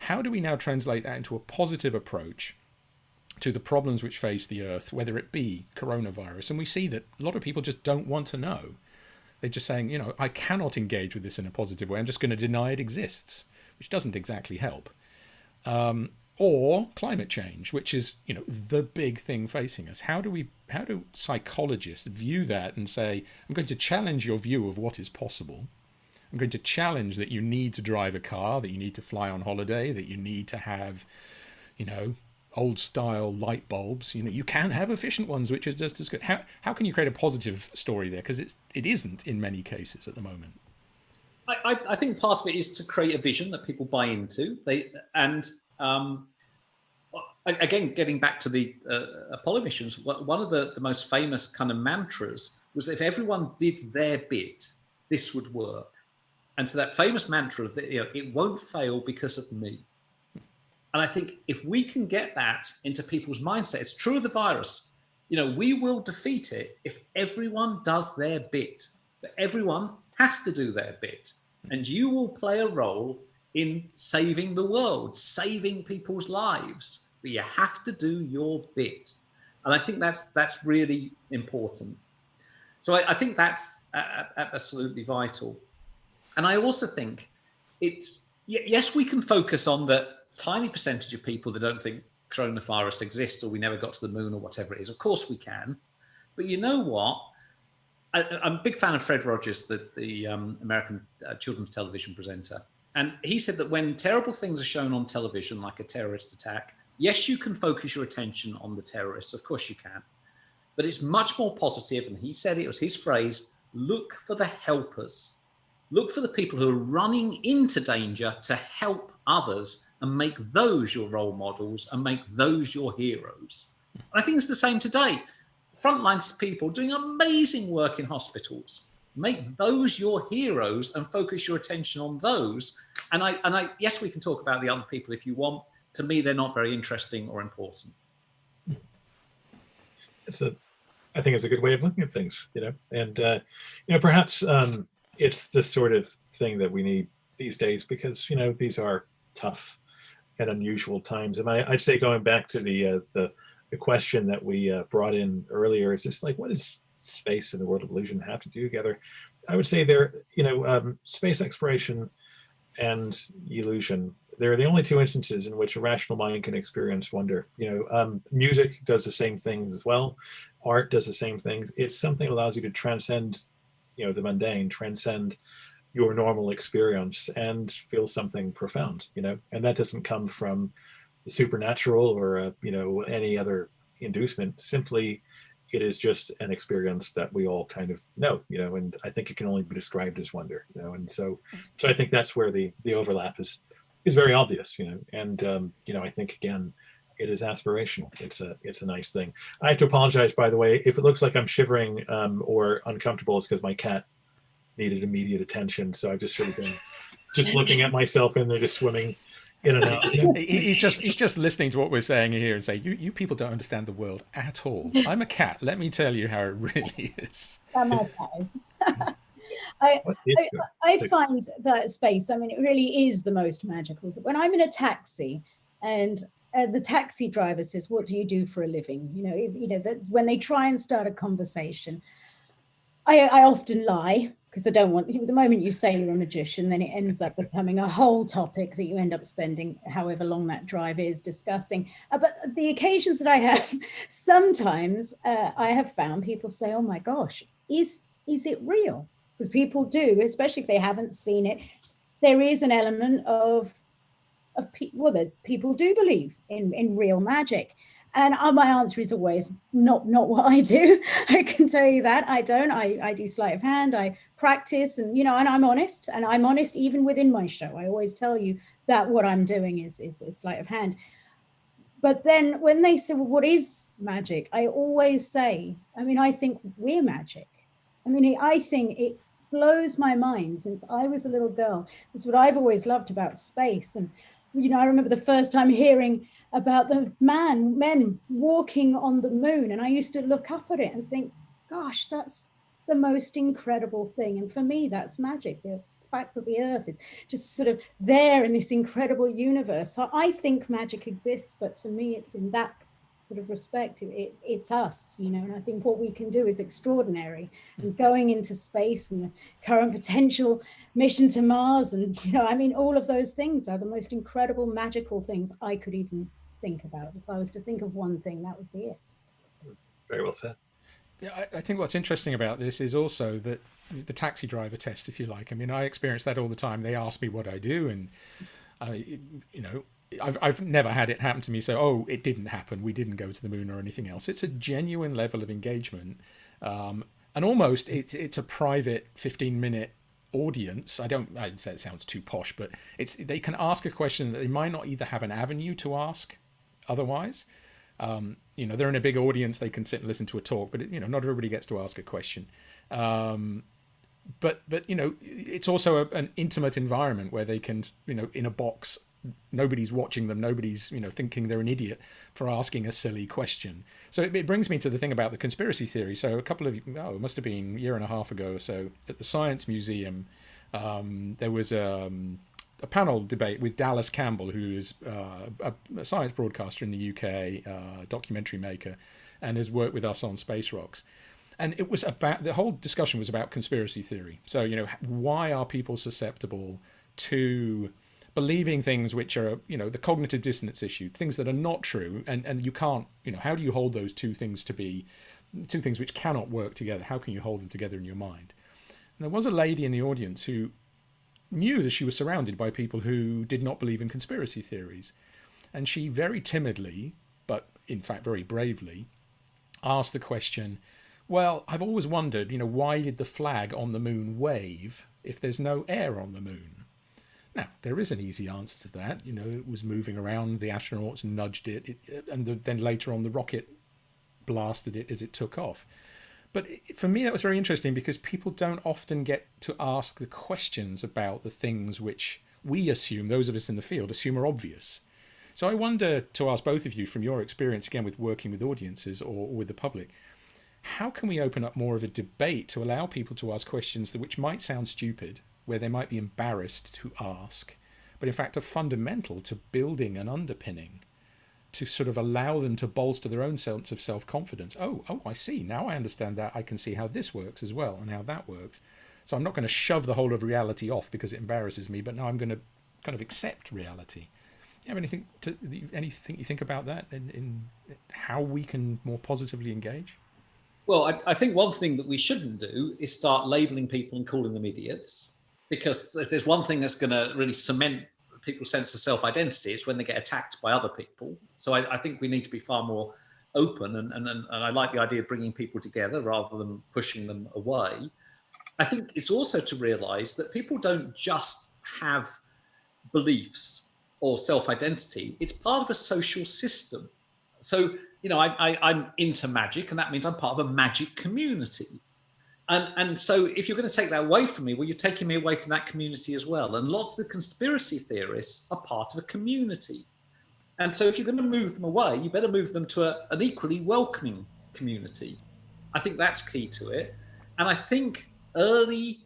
How do we now translate that into a positive approach to the problems which face the Earth, whether it be coronavirus? And we see that a lot of people just don't want to know. They're just saying, you know, I cannot engage with this in a positive way. I'm just going to deny it exists, which doesn't exactly help. Or climate change, which is, you know, the big thing facing us. How do psychologists view that and say, I'm going to challenge your view of what is possible. I'm going to challenge that you need to drive a car, that you need to fly on holiday, that you need to have, you know, old style light bulbs. You know, you can have efficient ones, which are just as good. How can you create a positive story there? Because it isn't in many cases at the moment. I think part of it is to create a vision that people buy into. Again, getting back to the Apollo missions, one of the most famous kind of mantras was that if everyone did their bit, this would work. And so that famous mantra of, you know, it won't fail because of me. And I think if we can get that into people's mindset, it's true of the virus. You know, we will defeat it if everyone does their bit. But everyone has to do their bit. And you will play a role in saving the world, saving people's lives. But you have to do your bit. And I think that's really important. So I think that's absolutely vital. And I also think yes, we can focus on the tiny percentage of people that don't think coronavirus exists or we never got to the moon or whatever it is. Of course we can. But you know what? I'm a big fan of Fred Rogers, the American children's television presenter. And he said that when terrible things are shown on television, like a terrorist attack, yes, you can focus your attention on the terrorists. Of course you can. But it's much more positive. And he said it was his phrase, look for the helpers. Look for the people who are running into danger to help others and make those your role models and make those your heroes. And I think it's the same today. Frontline people doing amazing work in hospitals. Make those your heroes and focus your attention on those. And I yes, we can talk about the other people if you want. To me, they're not very interesting or important. I think it's a good way of looking at things, you know, and you know, perhaps it's the sort of thing that we need these days because, you know, these are tough and unusual times. And I'd say going back to the question that we brought in earlier is just like, what does space and the world of illusion have to do together? I would say they're, you know, space exploration and illusion, they're the only two instances in which a rational mind can experience wonder. You know, music does the same things as well. Art does the same things. It's something that allows you to transcend, you know, the mundane, transcend your normal experience and feel something profound, you know, and that doesn't come from the supernatural or, you know, any other inducement. Simply, it is just an experience that we all kind of know, you know, and I think it can only be described as wonder, you know, and so I think that's where the overlap is very obvious, you know, and you know, I think again, it is aspirational. It's a nice thing. I have to apologize, by the way, if it looks like I'm shivering or uncomfortable, it's because my cat needed immediate attention. So I've just sort of been just looking at myself and they're just swimming in and out. You know? He's just listening to what we're saying here and say, you people don't understand the world at all. I'm a cat. Let me tell you how it really is. My cat. I find that space, I mean, it really is the most magical. When I'm in a taxi and the taxi driver says, what do you do for a living? You know, when they try and start a conversation, I often lie because I don't want, the moment you say you're a magician, then it ends up becoming a whole topic that you end up spending however long that drive is discussing. But the occasions that I have, sometimes I have found people say, oh my gosh, is it real? Because people do, especially if they haven't seen it, there is an element of of people. Well, there's people do believe in real magic. And my answer is always not what I do. I can tell you that I don't. I do sleight of hand. I practice, and and I'm honest. And I'm honest even within my show. I always tell you that what I'm doing is sleight of hand. But then when they say, well, what is magic? I always say, I think we're magic. I think it blows my mind since I was a little girl. That's what I've always loved about space. And, I remember the first time hearing about the men walking on the moon. And I used to look up at it and think, gosh, that's the most incredible thing. And for me, that's magic. The fact that the Earth is just sort of there in this incredible universe. So I think magic exists, but to me, it's in that sort of respect. It's us, and I think what we can do is extraordinary. And going into space and the current potential mission to Mars, and all of those things are the most incredible magical things I could even think about. If I was to think of one thing, that would be it. Very well said. Yeah, I think what's interesting about this is also that the taxi driver test, if you like. I experience that all the time. They ask me what I do, and I've never had it happen to me. So, oh, it didn't happen. We didn't go to the moon or anything else. It's a genuine level of engagement, and almost it's a private 15-minute audience. I'd say it sounds too posh, but they can ask a question that they might not either have an avenue to ask otherwise. They're in a big audience, they can sit and listen to a talk, but not everybody gets to ask a question. But it's also an intimate environment where they can, in a box, nobody's watching them, nobody's, thinking they're an idiot for asking a silly question. So it brings me to the thing about the conspiracy theory. So it must have been a year and a half ago or so, at the Science Museum, there was a panel debate with Dallas Campbell, who is a science broadcaster in the UK, documentary maker, and has worked with us on Space Rocks. And it was the whole discussion was about conspiracy theory. So, why are people susceptible to believing things which are, the cognitive dissonance issue, things that are not true, and you can't, how do you hold those two things to be two things which cannot work together? How can you hold them together in your mind? And there was a lady in the audience who knew that she was surrounded by people who did not believe in conspiracy theories. And she very timidly, but in fact very bravely, asked the question, well, I've always wondered, why did the flag on the moon wave if there's no air on the moon? Now, there is an easy answer to that. It was moving around, the astronauts nudged it, and then later on the rocket blasted it as it took off. But for me, that was very interesting because people don't often get to ask the questions about the things which we assume, those of us in the field, assume are obvious. So I wonder, to ask both of you, from your experience, again, with working with audiences or with the public, how can we open up more of a debate to allow people to ask questions which might sound stupid, where they might be embarrassed to ask, but in fact are fundamental to building an underpinning, to sort of allow them to bolster their own sense of self-confidence. Oh, I see. Now I understand that. I can see how this works as well and how that works. So I'm not going to shove the whole of reality off because it embarrasses me, but now I'm going to kind of accept reality. You have anything you think about that in how we can more positively engage? Well, I think one thing that we shouldn't do is start labeling people and calling them idiots, because if there's one thing that's going to really cement people's sense of self-identity, it's when they get attacked by other people. So I think we need to be far more open, and I like the idea of bringing people together rather than pushing them away. I think it's also to realize that people don't just have beliefs or self-identity. It's part of a social system. So, I'm into magic, and that means I'm part of a magic community. And so if you're going to take that away from me, well, you're taking me away from that community as well. And lots of the conspiracy theorists are part of a community. And so if you're going to move them away, you better move them to an equally welcoming community. I think that's key to it. And I think early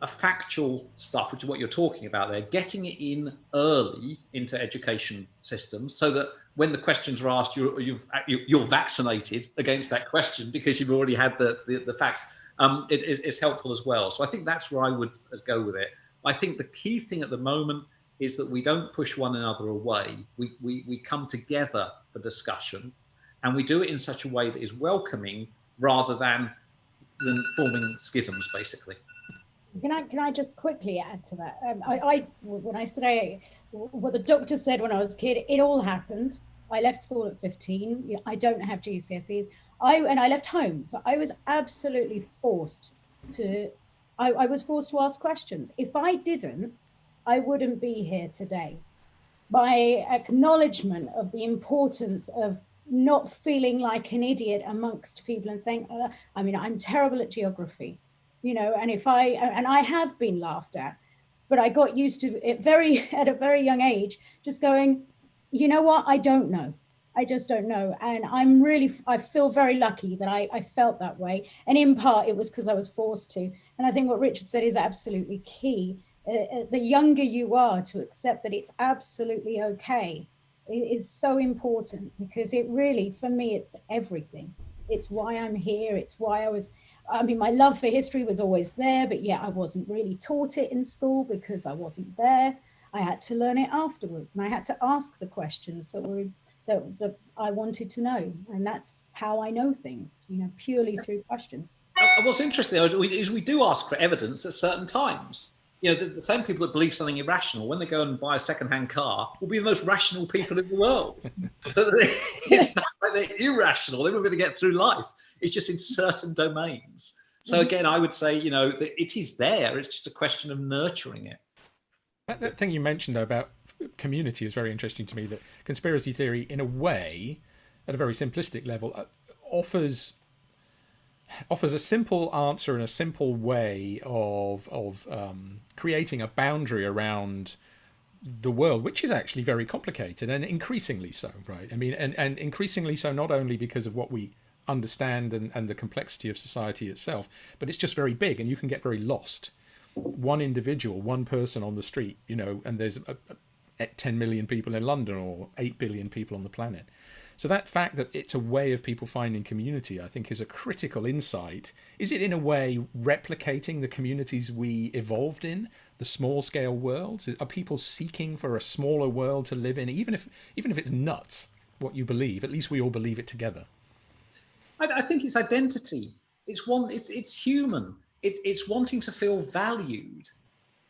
factual stuff, which is what you're talking about there, getting it in early into education systems so that when the questions are asked, you're vaccinated against that question because you've already had the facts. Is helpful as well. So I think that's where I would go with it. I think the key thing at the moment is that we don't push one another away. We come together for discussion, and we do it in such a way that is welcoming rather than forming schisms, basically. Can I just quickly add to that? When I say what the doctor said when I was a kid, it all happened. I left school at 15. I don't have GCSEs. I left home, so I was absolutely forced to. I was forced to ask questions. If I didn't, I wouldn't be here today. My acknowledgement of the importance of not feeling like an idiot amongst people and saying, I'm terrible at geography, and I have been laughed at, but I got used to it at a very young age, just going, you know what, I don't know. I just don't know. And I feel very lucky that I felt that way. And in part, it was because I was forced to. And I think what Richard said is absolutely key. The younger you are, to accept that it's absolutely okay is so important, because it really, for me, it's everything. It's why I'm here. It's why my love for history was always there, but I wasn't really taught it in school because I wasn't there. I had to learn it afterwards, and I had to ask the questions that I wanted to know. And that's how I know things, purely through questions. And what's interesting is we do ask for evidence at certain times. The same people that believe something irrational, when they go and buy a second-hand car, will be the most rational people in the world. So it's not like they're irrational. They're not going to get through life. It's just in certain domains. So again, I would say, that it is there. It's just a question of nurturing it. That thing you mentioned, though, about community is very interesting to me. That conspiracy theory, in a way, at a very simplistic level, offers a simple answer and a simple way of creating a boundary around the world, which is actually very complicated and increasingly so, right? I mean, and increasingly so not only because of what we understand and the complexity of society itself, but it's just very big and you can get very lost. One individual, one person on the street, and there's 10 million people in London or 8 billion people on the planet. So that fact that it's a way of people finding community, I think, is a critical insight. Is it in a way replicating the communities we evolved in, the small-scale worlds? Are people seeking for a smaller world to live in, even if it's nuts what you believe? At least we all believe it together. I think it's identity. It's human. It's wanting to feel valued,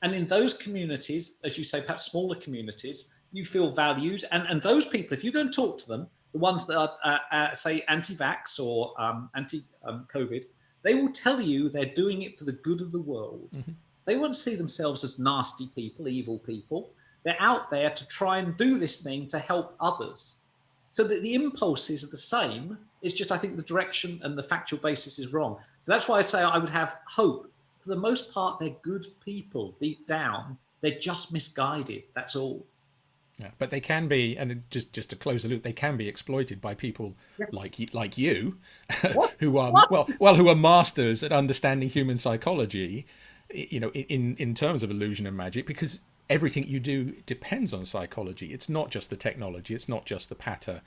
and in those communities, as you say, perhaps smaller communities, you feel valued, and those people, if you go and talk to them, the ones that are, say, anti-vax or anti-COVID, they will tell you they're doing it for the good of the world. Mm-hmm. They won't see themselves as nasty people, evil people. They're out there to try and do this thing to help others. So that the impulses are the same. It's just, I think, the direction and the factual basis is wrong. So that's why I say I would have hope. For the most part, they're good people deep down. They're just misguided. That's all. Yeah, but they can be, and just to close the loop, they can be exploited by people like you, who are who are masters at understanding human psychology, in terms of illusion and magic, because everything you do depends on psychology. It's not just the technology, it's not just the patter,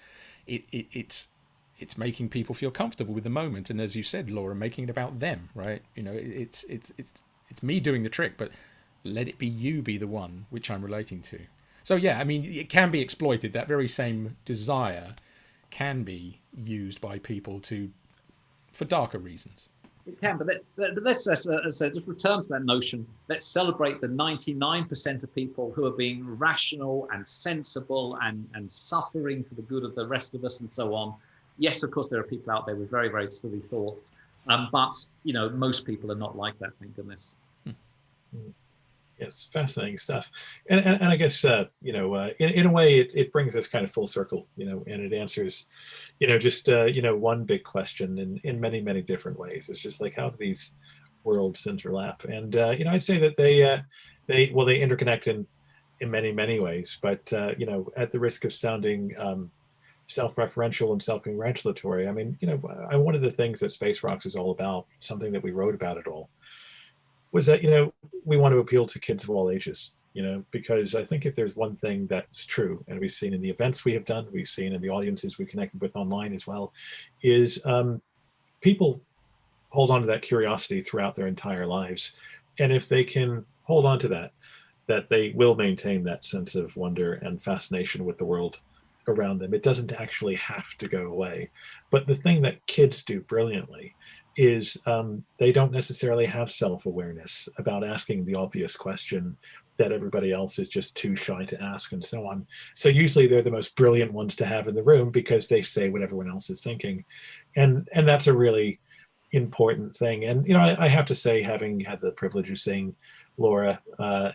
it's making people feel comfortable with the moment, and as you said, Laura, making it about them, right? It's me doing the trick, but let it be you be the one which I'm relating to. So yeah, I mean, it can be exploited. That very same desire can be used by people for darker reasons. It can, but let's just return to that notion. Let's celebrate the 99% of people who are being rational and sensible and suffering for the good of the rest of us and so on. Yes, of course, there are people out there with very, very silly thoughts, but most people are not like that, thank goodness. Yes, fascinating stuff, and I guess in a way it brings us kind of full circle, and it answers, just one big question in many different ways. It's just like, how do these worlds interlap? And I'd say that they interconnect in many ways, but at the risk of sounding self-referential and self-congratulatory, I mean, one of the things that Space Rocks is all about, something that we wrote about it all, was that, we want to appeal to kids of all ages, because I think if there's one thing that's true, and we've seen in the events we have done, we've seen in the audiences we connected with online as well, is people hold on to that curiosity throughout their entire lives. And if they can hold on to that they will maintain that sense of wonder and fascination with the world around them. It doesn't actually have to go away. But the thing that kids do brilliantly is they don't necessarily have self-awareness about asking the obvious question that everybody else is just too shy to ask, and so on. So usually they're the most brilliant ones to have in the room because they say what everyone else is thinking. And that's a really important thing. And, you know, I have to say, having had the privilege of seeing Laura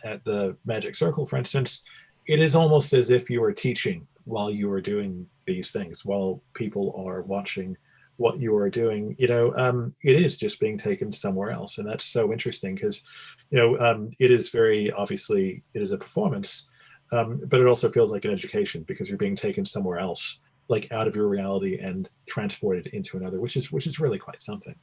at the Magic Circle, for instance, it is almost as if you were teaching while you were doing these things, while people are watching what you are doing. You know, it is just being taken somewhere else. And that's so interesting because, you know, it is very obviously, it is a performance, but it also feels like an education because you're being taken somewhere else, like out of your reality and transported into another, which is really quite something.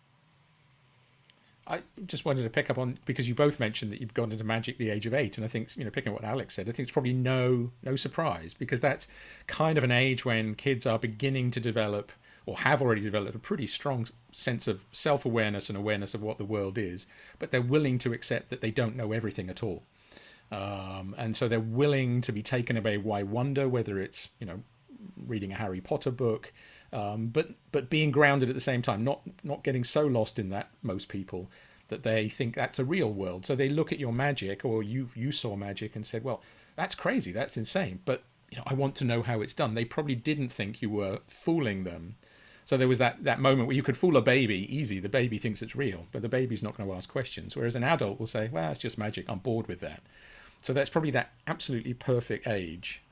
I just wanted to pick up on, because you both mentioned that you've gone into magic at the age of 8, and I think, you know, picking up what Alex said, I think it's probably no surprise, because that's kind of an age when kids are beginning to develop, or have already developed, a pretty strong sense of self-awareness and awareness of what the world is, but they're willing to accept that they don't know everything at all. And so they're willing to be taken away by wonder, whether it's, you know, reading a Harry Potter book, but being grounded at the same time, not getting so lost in that, most people, that they think that's a real world. So they look at your magic, or you saw magic and said, well, that's crazy, that's insane, but, you know, I want to know how it's done. They probably didn't think you were fooling them. So there was that moment where you could fool a baby easy. The baby thinks it's real, but the baby's not going to ask questions. Whereas an adult will say, well, it's just magic, I'm bored with that. So that's probably that absolutely perfect age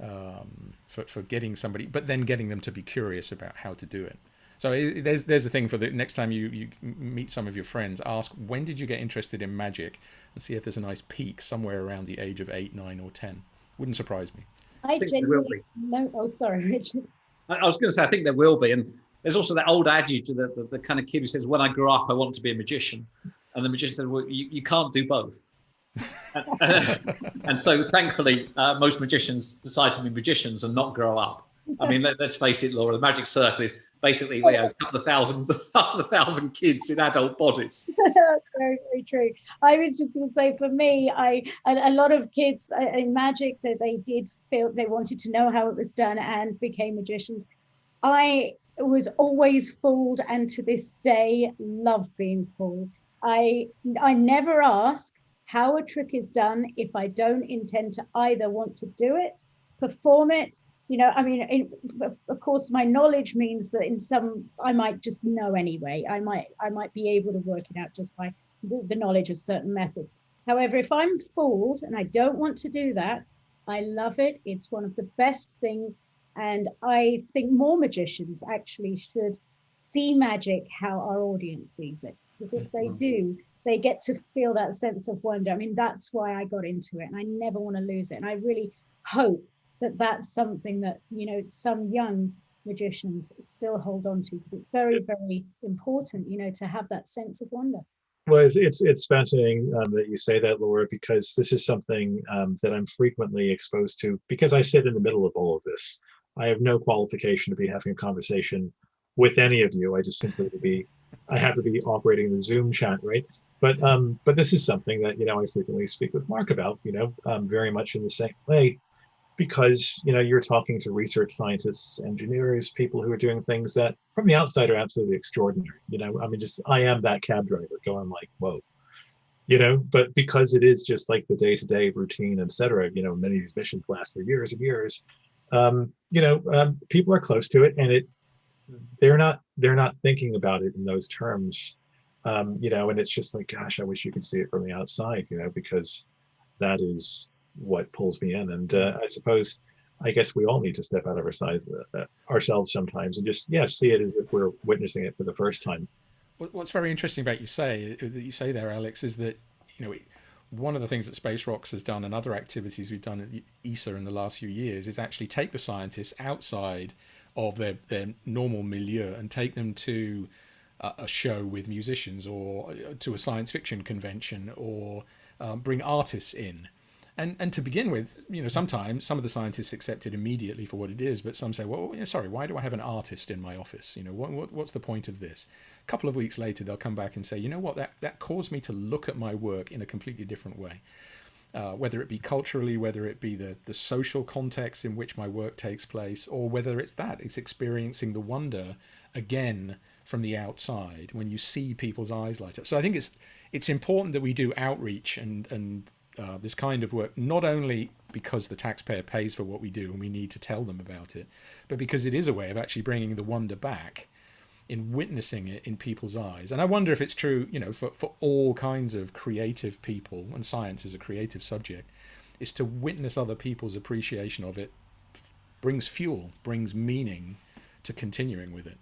for getting somebody, but then getting them to be curious about how to do it. So there's a thing for the next time you meet some of your friends, ask, when did you get interested in magic? And see if there's a nice peak somewhere around the age of 8, 9 or 10. Wouldn't surprise me. I genuinely no. Oh, sorry, Richard. I was going to say, I think there will be. And there's also that old adage, the kind of kid who says, when I grow up, I want to be a magician. And the magician said, well, you can't do both. And so thankfully, most magicians decide to be magicians and not grow up. I mean, let's face it, Laura, the Magic Circle is basically, you know, a couple of thousand kids in adult bodies. That's very, very true. I was just going to say, for me, a lot of kids in magic, that they did feel they wanted to know how it was done and became magicians. I was always fooled, and to this day love being fooled. I never ask how a trick is done if I don't intend to either want to do it, perform it. You know, I mean, of course, my knowledge means that in some, I might just know anyway. I might be able to work it out just by the knowledge of certain methods. However, if I'm fooled and I don't want to do that, I love it. It's one of the best things. And I think more magicians actually should see magic how our audience sees it. Because if they do, they get to feel that sense of wonder. I mean, that's why I got into it, and I never want to lose it. And I really hope that that's something that, you know, some young magicians still hold on to, because it's very, very important, you know, to have that sense of wonder. Well, it's fascinating that you say that, Laura, because this is something that I'm frequently exposed to, because I sit in the middle of all of this. I have no qualification to be having a conversation with any of you. I just simply I have to be operating the Zoom chat, right? But this is something that, you know, I frequently speak with Mark about, you know, very much in the same way, because, you know, you're talking to research scientists, engineers, people who are doing things that from the outside are absolutely extraordinary. You know, I mean, just, I am that cab driver going like, whoa, you know, but because it is just like the day-to-day routine, et cetera, you know, many of these missions last for years and years, you know, people are close to it, and they're not thinking about it in those terms. You know, and it's just like, gosh, I wish you could see it from the outside, you know, because that is what pulls me in. And I guess we all need to step out of ourselves sometimes and just, see it as if we're witnessing it for the first time. What's very interesting about you say there, Alex, is that, you know, one of the things that Space Rocks has done, and other activities we've done at ESA in the last few years, is actually take the scientists outside of their normal milieu and take them to a show with musicians, or to a science fiction convention, or bring artists in. And to begin with, you know, sometimes some of the scientists accept it immediately for what it is, but some say, well, sorry, why do I have an artist in my office? You know, what's the point of this? A couple of weeks later, they'll come back and say, you know what, that caused me to look at my work in a completely different way. Whether it be culturally, whether it be the social context in which my work takes place, or whether it's experiencing the wonder again from the outside when you see people's eyes light up. So I think it's important that we do outreach and this kind of work, not only because the taxpayer pays for what we do and we need to tell them about it, but because it is a way of actually bringing the wonder back in witnessing it in people's eyes. And I wonder if it's true, for all kinds of creative people, and science is a creative subject, is to witness other people's appreciation of it brings fuel, brings meaning to continuing with it.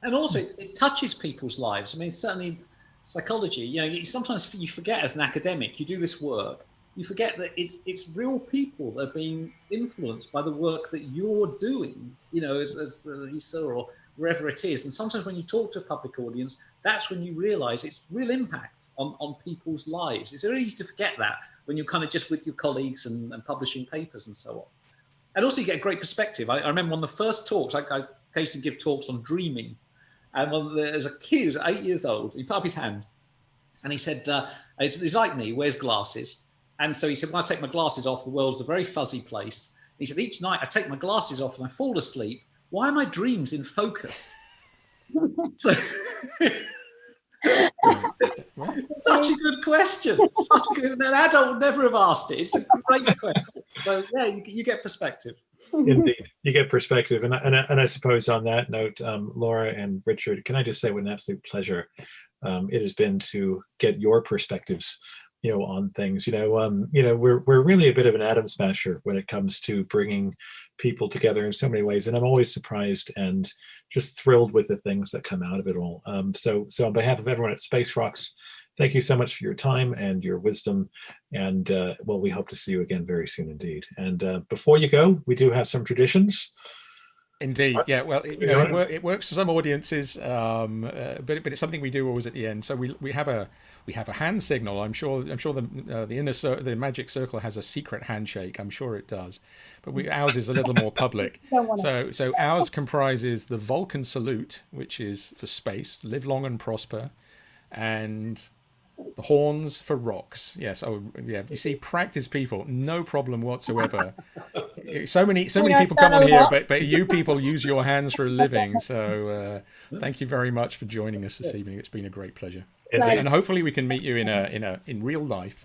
And also it touches people's lives. I mean, certainly psychology, sometimes you forget as an academic, you do this work, you forget that it's real people that are being influenced by the work that you're doing, as Lisa or wherever it is. And sometimes when you talk to a public audience, that's when you realize it's real impact on people's lives. It's very easy to forget that when you're kind of just with your colleagues and publishing papers and so on. And also you get a great perspective. I remember one of the first talks, I occasionally give talks on dreaming. And there was a kid who was 8 years old. He put up his hand and he said, he's like me, wears glasses. And so he said, when I take my glasses off, the world's a very fuzzy place. He said, each night I take my glasses off and I fall asleep. Why are my dreams in focus? So, such a good question. An adult would never have asked it. It's a great question. So yeah, you get perspective. Indeed, you get perspective, and I suppose on that note, Laura and Richard, can I just say what an absolute pleasure it has been to get your perspectives, on things. We're really a bit of an atom smasher when it comes to bringing people together in so many ways, and I'm always surprised and just thrilled with the things that come out of it all. So on behalf of everyone at Space Rocks, thank you so much for your time and your wisdom, and we hope to see you again very soon indeed. And before you go, we do have some traditions. Indeed, yeah. Well, it works for some audiences, but it's something we do always at the end. So we have a hand signal. I'm sure the magic circle has a secret handshake. I'm sure it does, but ours is a little more public. So ours comprises the Vulcan salute, which is for space, live long and prosper, and the horns for rocks. Yes. Oh, yeah. You see, practice people, no problem whatsoever. So many people come on here, but you people use your hands for a living. So thank you very much for joining us this evening. It's been a great pleasure, and hopefully we can meet you in real life.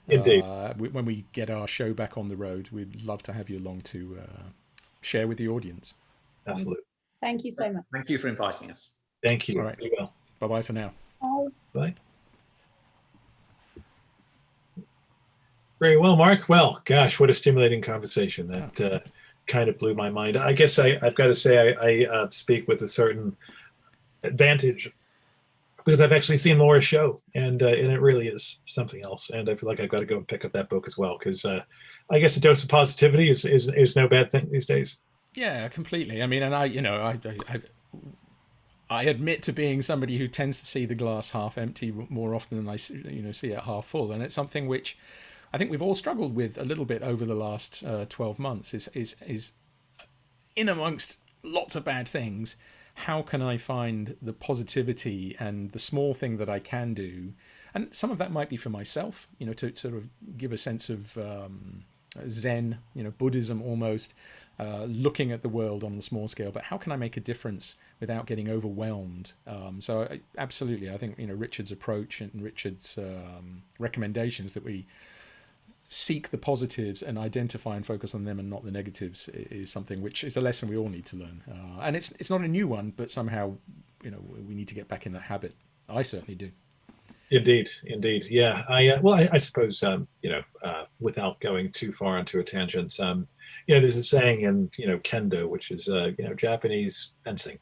Indeed. When we get our show back on the road, we'd love to have you along to share with the audience. Absolutely. Thank you so much. Thank you for inviting us. Thank you. All right. Well. Bye for now. Bye. Bye. Very well, Mark. Well, gosh, what a stimulating conversation. That kind of blew my mind. I guess I've got to say I speak with a certain advantage because I've actually seen Laura's show, and it really is something else. And I feel like I've got to go and pick up that book as well, because I guess a dose of positivity is no bad thing these days. Yeah, completely. I mean, and I admit to being somebody who tends to see the glass half empty more often than I see it half full, and it's something which I think we've all struggled with a little bit over the last 12 months. Is in amongst lots of bad things, how can I find the positivity and the small thing that I can do? And some of that might be for myself, to sort of give a sense of Zen, Buddhism almost, looking at the world on the small scale. But how can I make a difference without getting overwhelmed? So absolutely, I think Richard's approach and Richard's recommendations that we seek the positives and identify and focus on them and not the negatives is something which is a lesson we all need to learn. And it's not a new one, but somehow we need to get back in that habit. I certainly do. Indeed. Yeah. I suppose without going too far onto a tangent, there's a saying in kendo, which is Japanese fencing,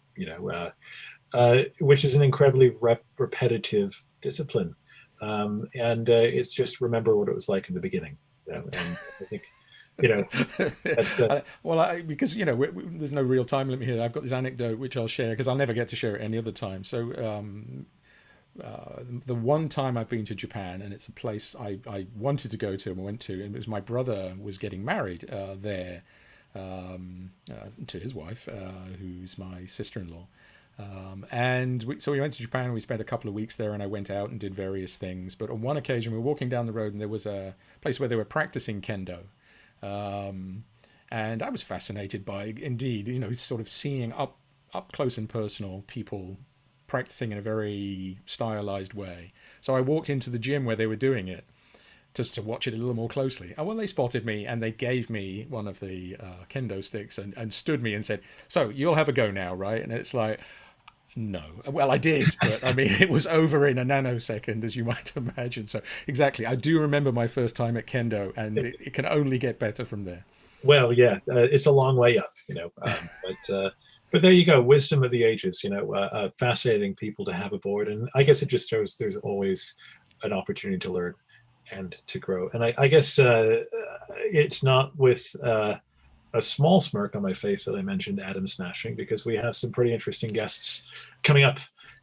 which is an incredibly repetitive discipline. And it's just remember what it was like in the beginning, and I think, well, because there's no real time limit here. I've got this anecdote which I'll share because I'll never get to share it any other time. So the one time I've been to Japan, and it's a place I wanted to go to and went to, and it was my brother was getting married there to his wife, who's my sister-in-law. So we went to Japan, we spent a couple of weeks there, and I went out and did various things. But on one occasion, we were walking down the road, and there was a place where they were practicing kendo. And I was fascinated by, indeed, sort of seeing up up close and personal people practicing in a very stylized way. So I walked into the gym where they were doing it just to watch it a little more closely. And when they spotted me and they gave me one of the kendo sticks and stood me and said, "So you'll have a go now, right?" And it's like, no. Well, I did, but I mean, it was over in a nanosecond, as you might imagine. So exactly, I do remember my first time at kendo, and it can only get better from there. Well, yeah, it's a long way up, but there you go, wisdom of the ages, fascinating people to have aboard, and I guess it just shows there's always an opportunity to learn and to grow. And I guess it's not with a small smirk on my face that I mentioned atom smashing, because we have some pretty interesting guests coming up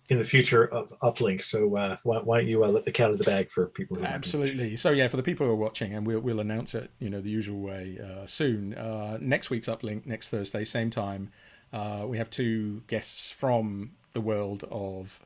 in the future of Uplink. So why don't you let the cat out of the bag for people who absolutely. So yeah, for the people who are watching, and we'll announce it, the usual way soon. Next week's Uplink, next Thursday, same time. We have two guests from the world of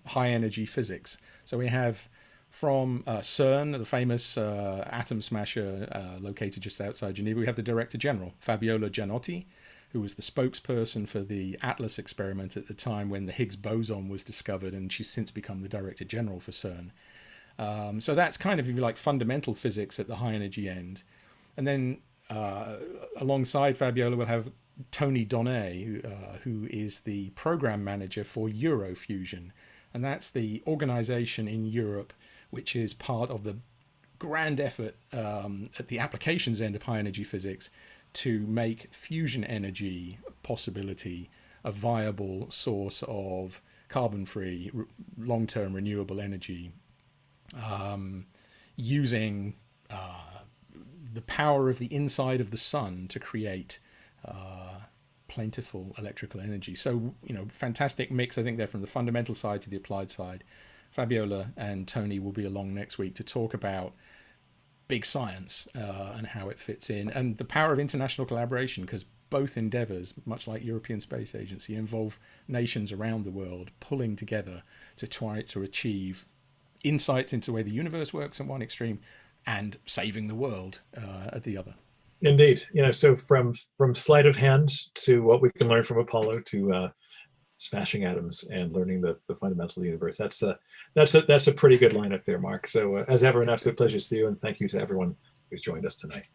high energy physics. So we have from CERN, the famous atom smasher located just outside Geneva, we have the Director General, Fabiola Gianotti, who was the spokesperson for the Atlas experiment at the time when the Higgs boson was discovered, and she's since become the Director General for CERN. So that's kind of, if you like, fundamental physics at the high energy end. And then alongside Fabiola, we'll have Tony Donnet, who is the program manager for Eurofusion. And that's the organization in Europe which is part of the grand effort at the applications end of high energy physics to make fusion energy possibility a viable source of carbon-free, long-term renewable energy, using the power of the inside of the sun to create plentiful electrical energy. So, fantastic mix. I think they're from the fundamental side to the applied side. Fabiola and Tony will be along next week to talk about big science and how it fits in, and the power of international collaboration, because both endeavours, much like European Space Agency, involve nations around the world pulling together to try to achieve insights into the way the universe works at one extreme and saving the world at the other. Indeed. So from sleight of hand to what we can learn from Apollo to smashing atoms and learning the fundamentals of the universe. That's a pretty good lineup there, Mark. So as ever, an absolute pleasure to see you, and thank you to everyone who's joined us tonight.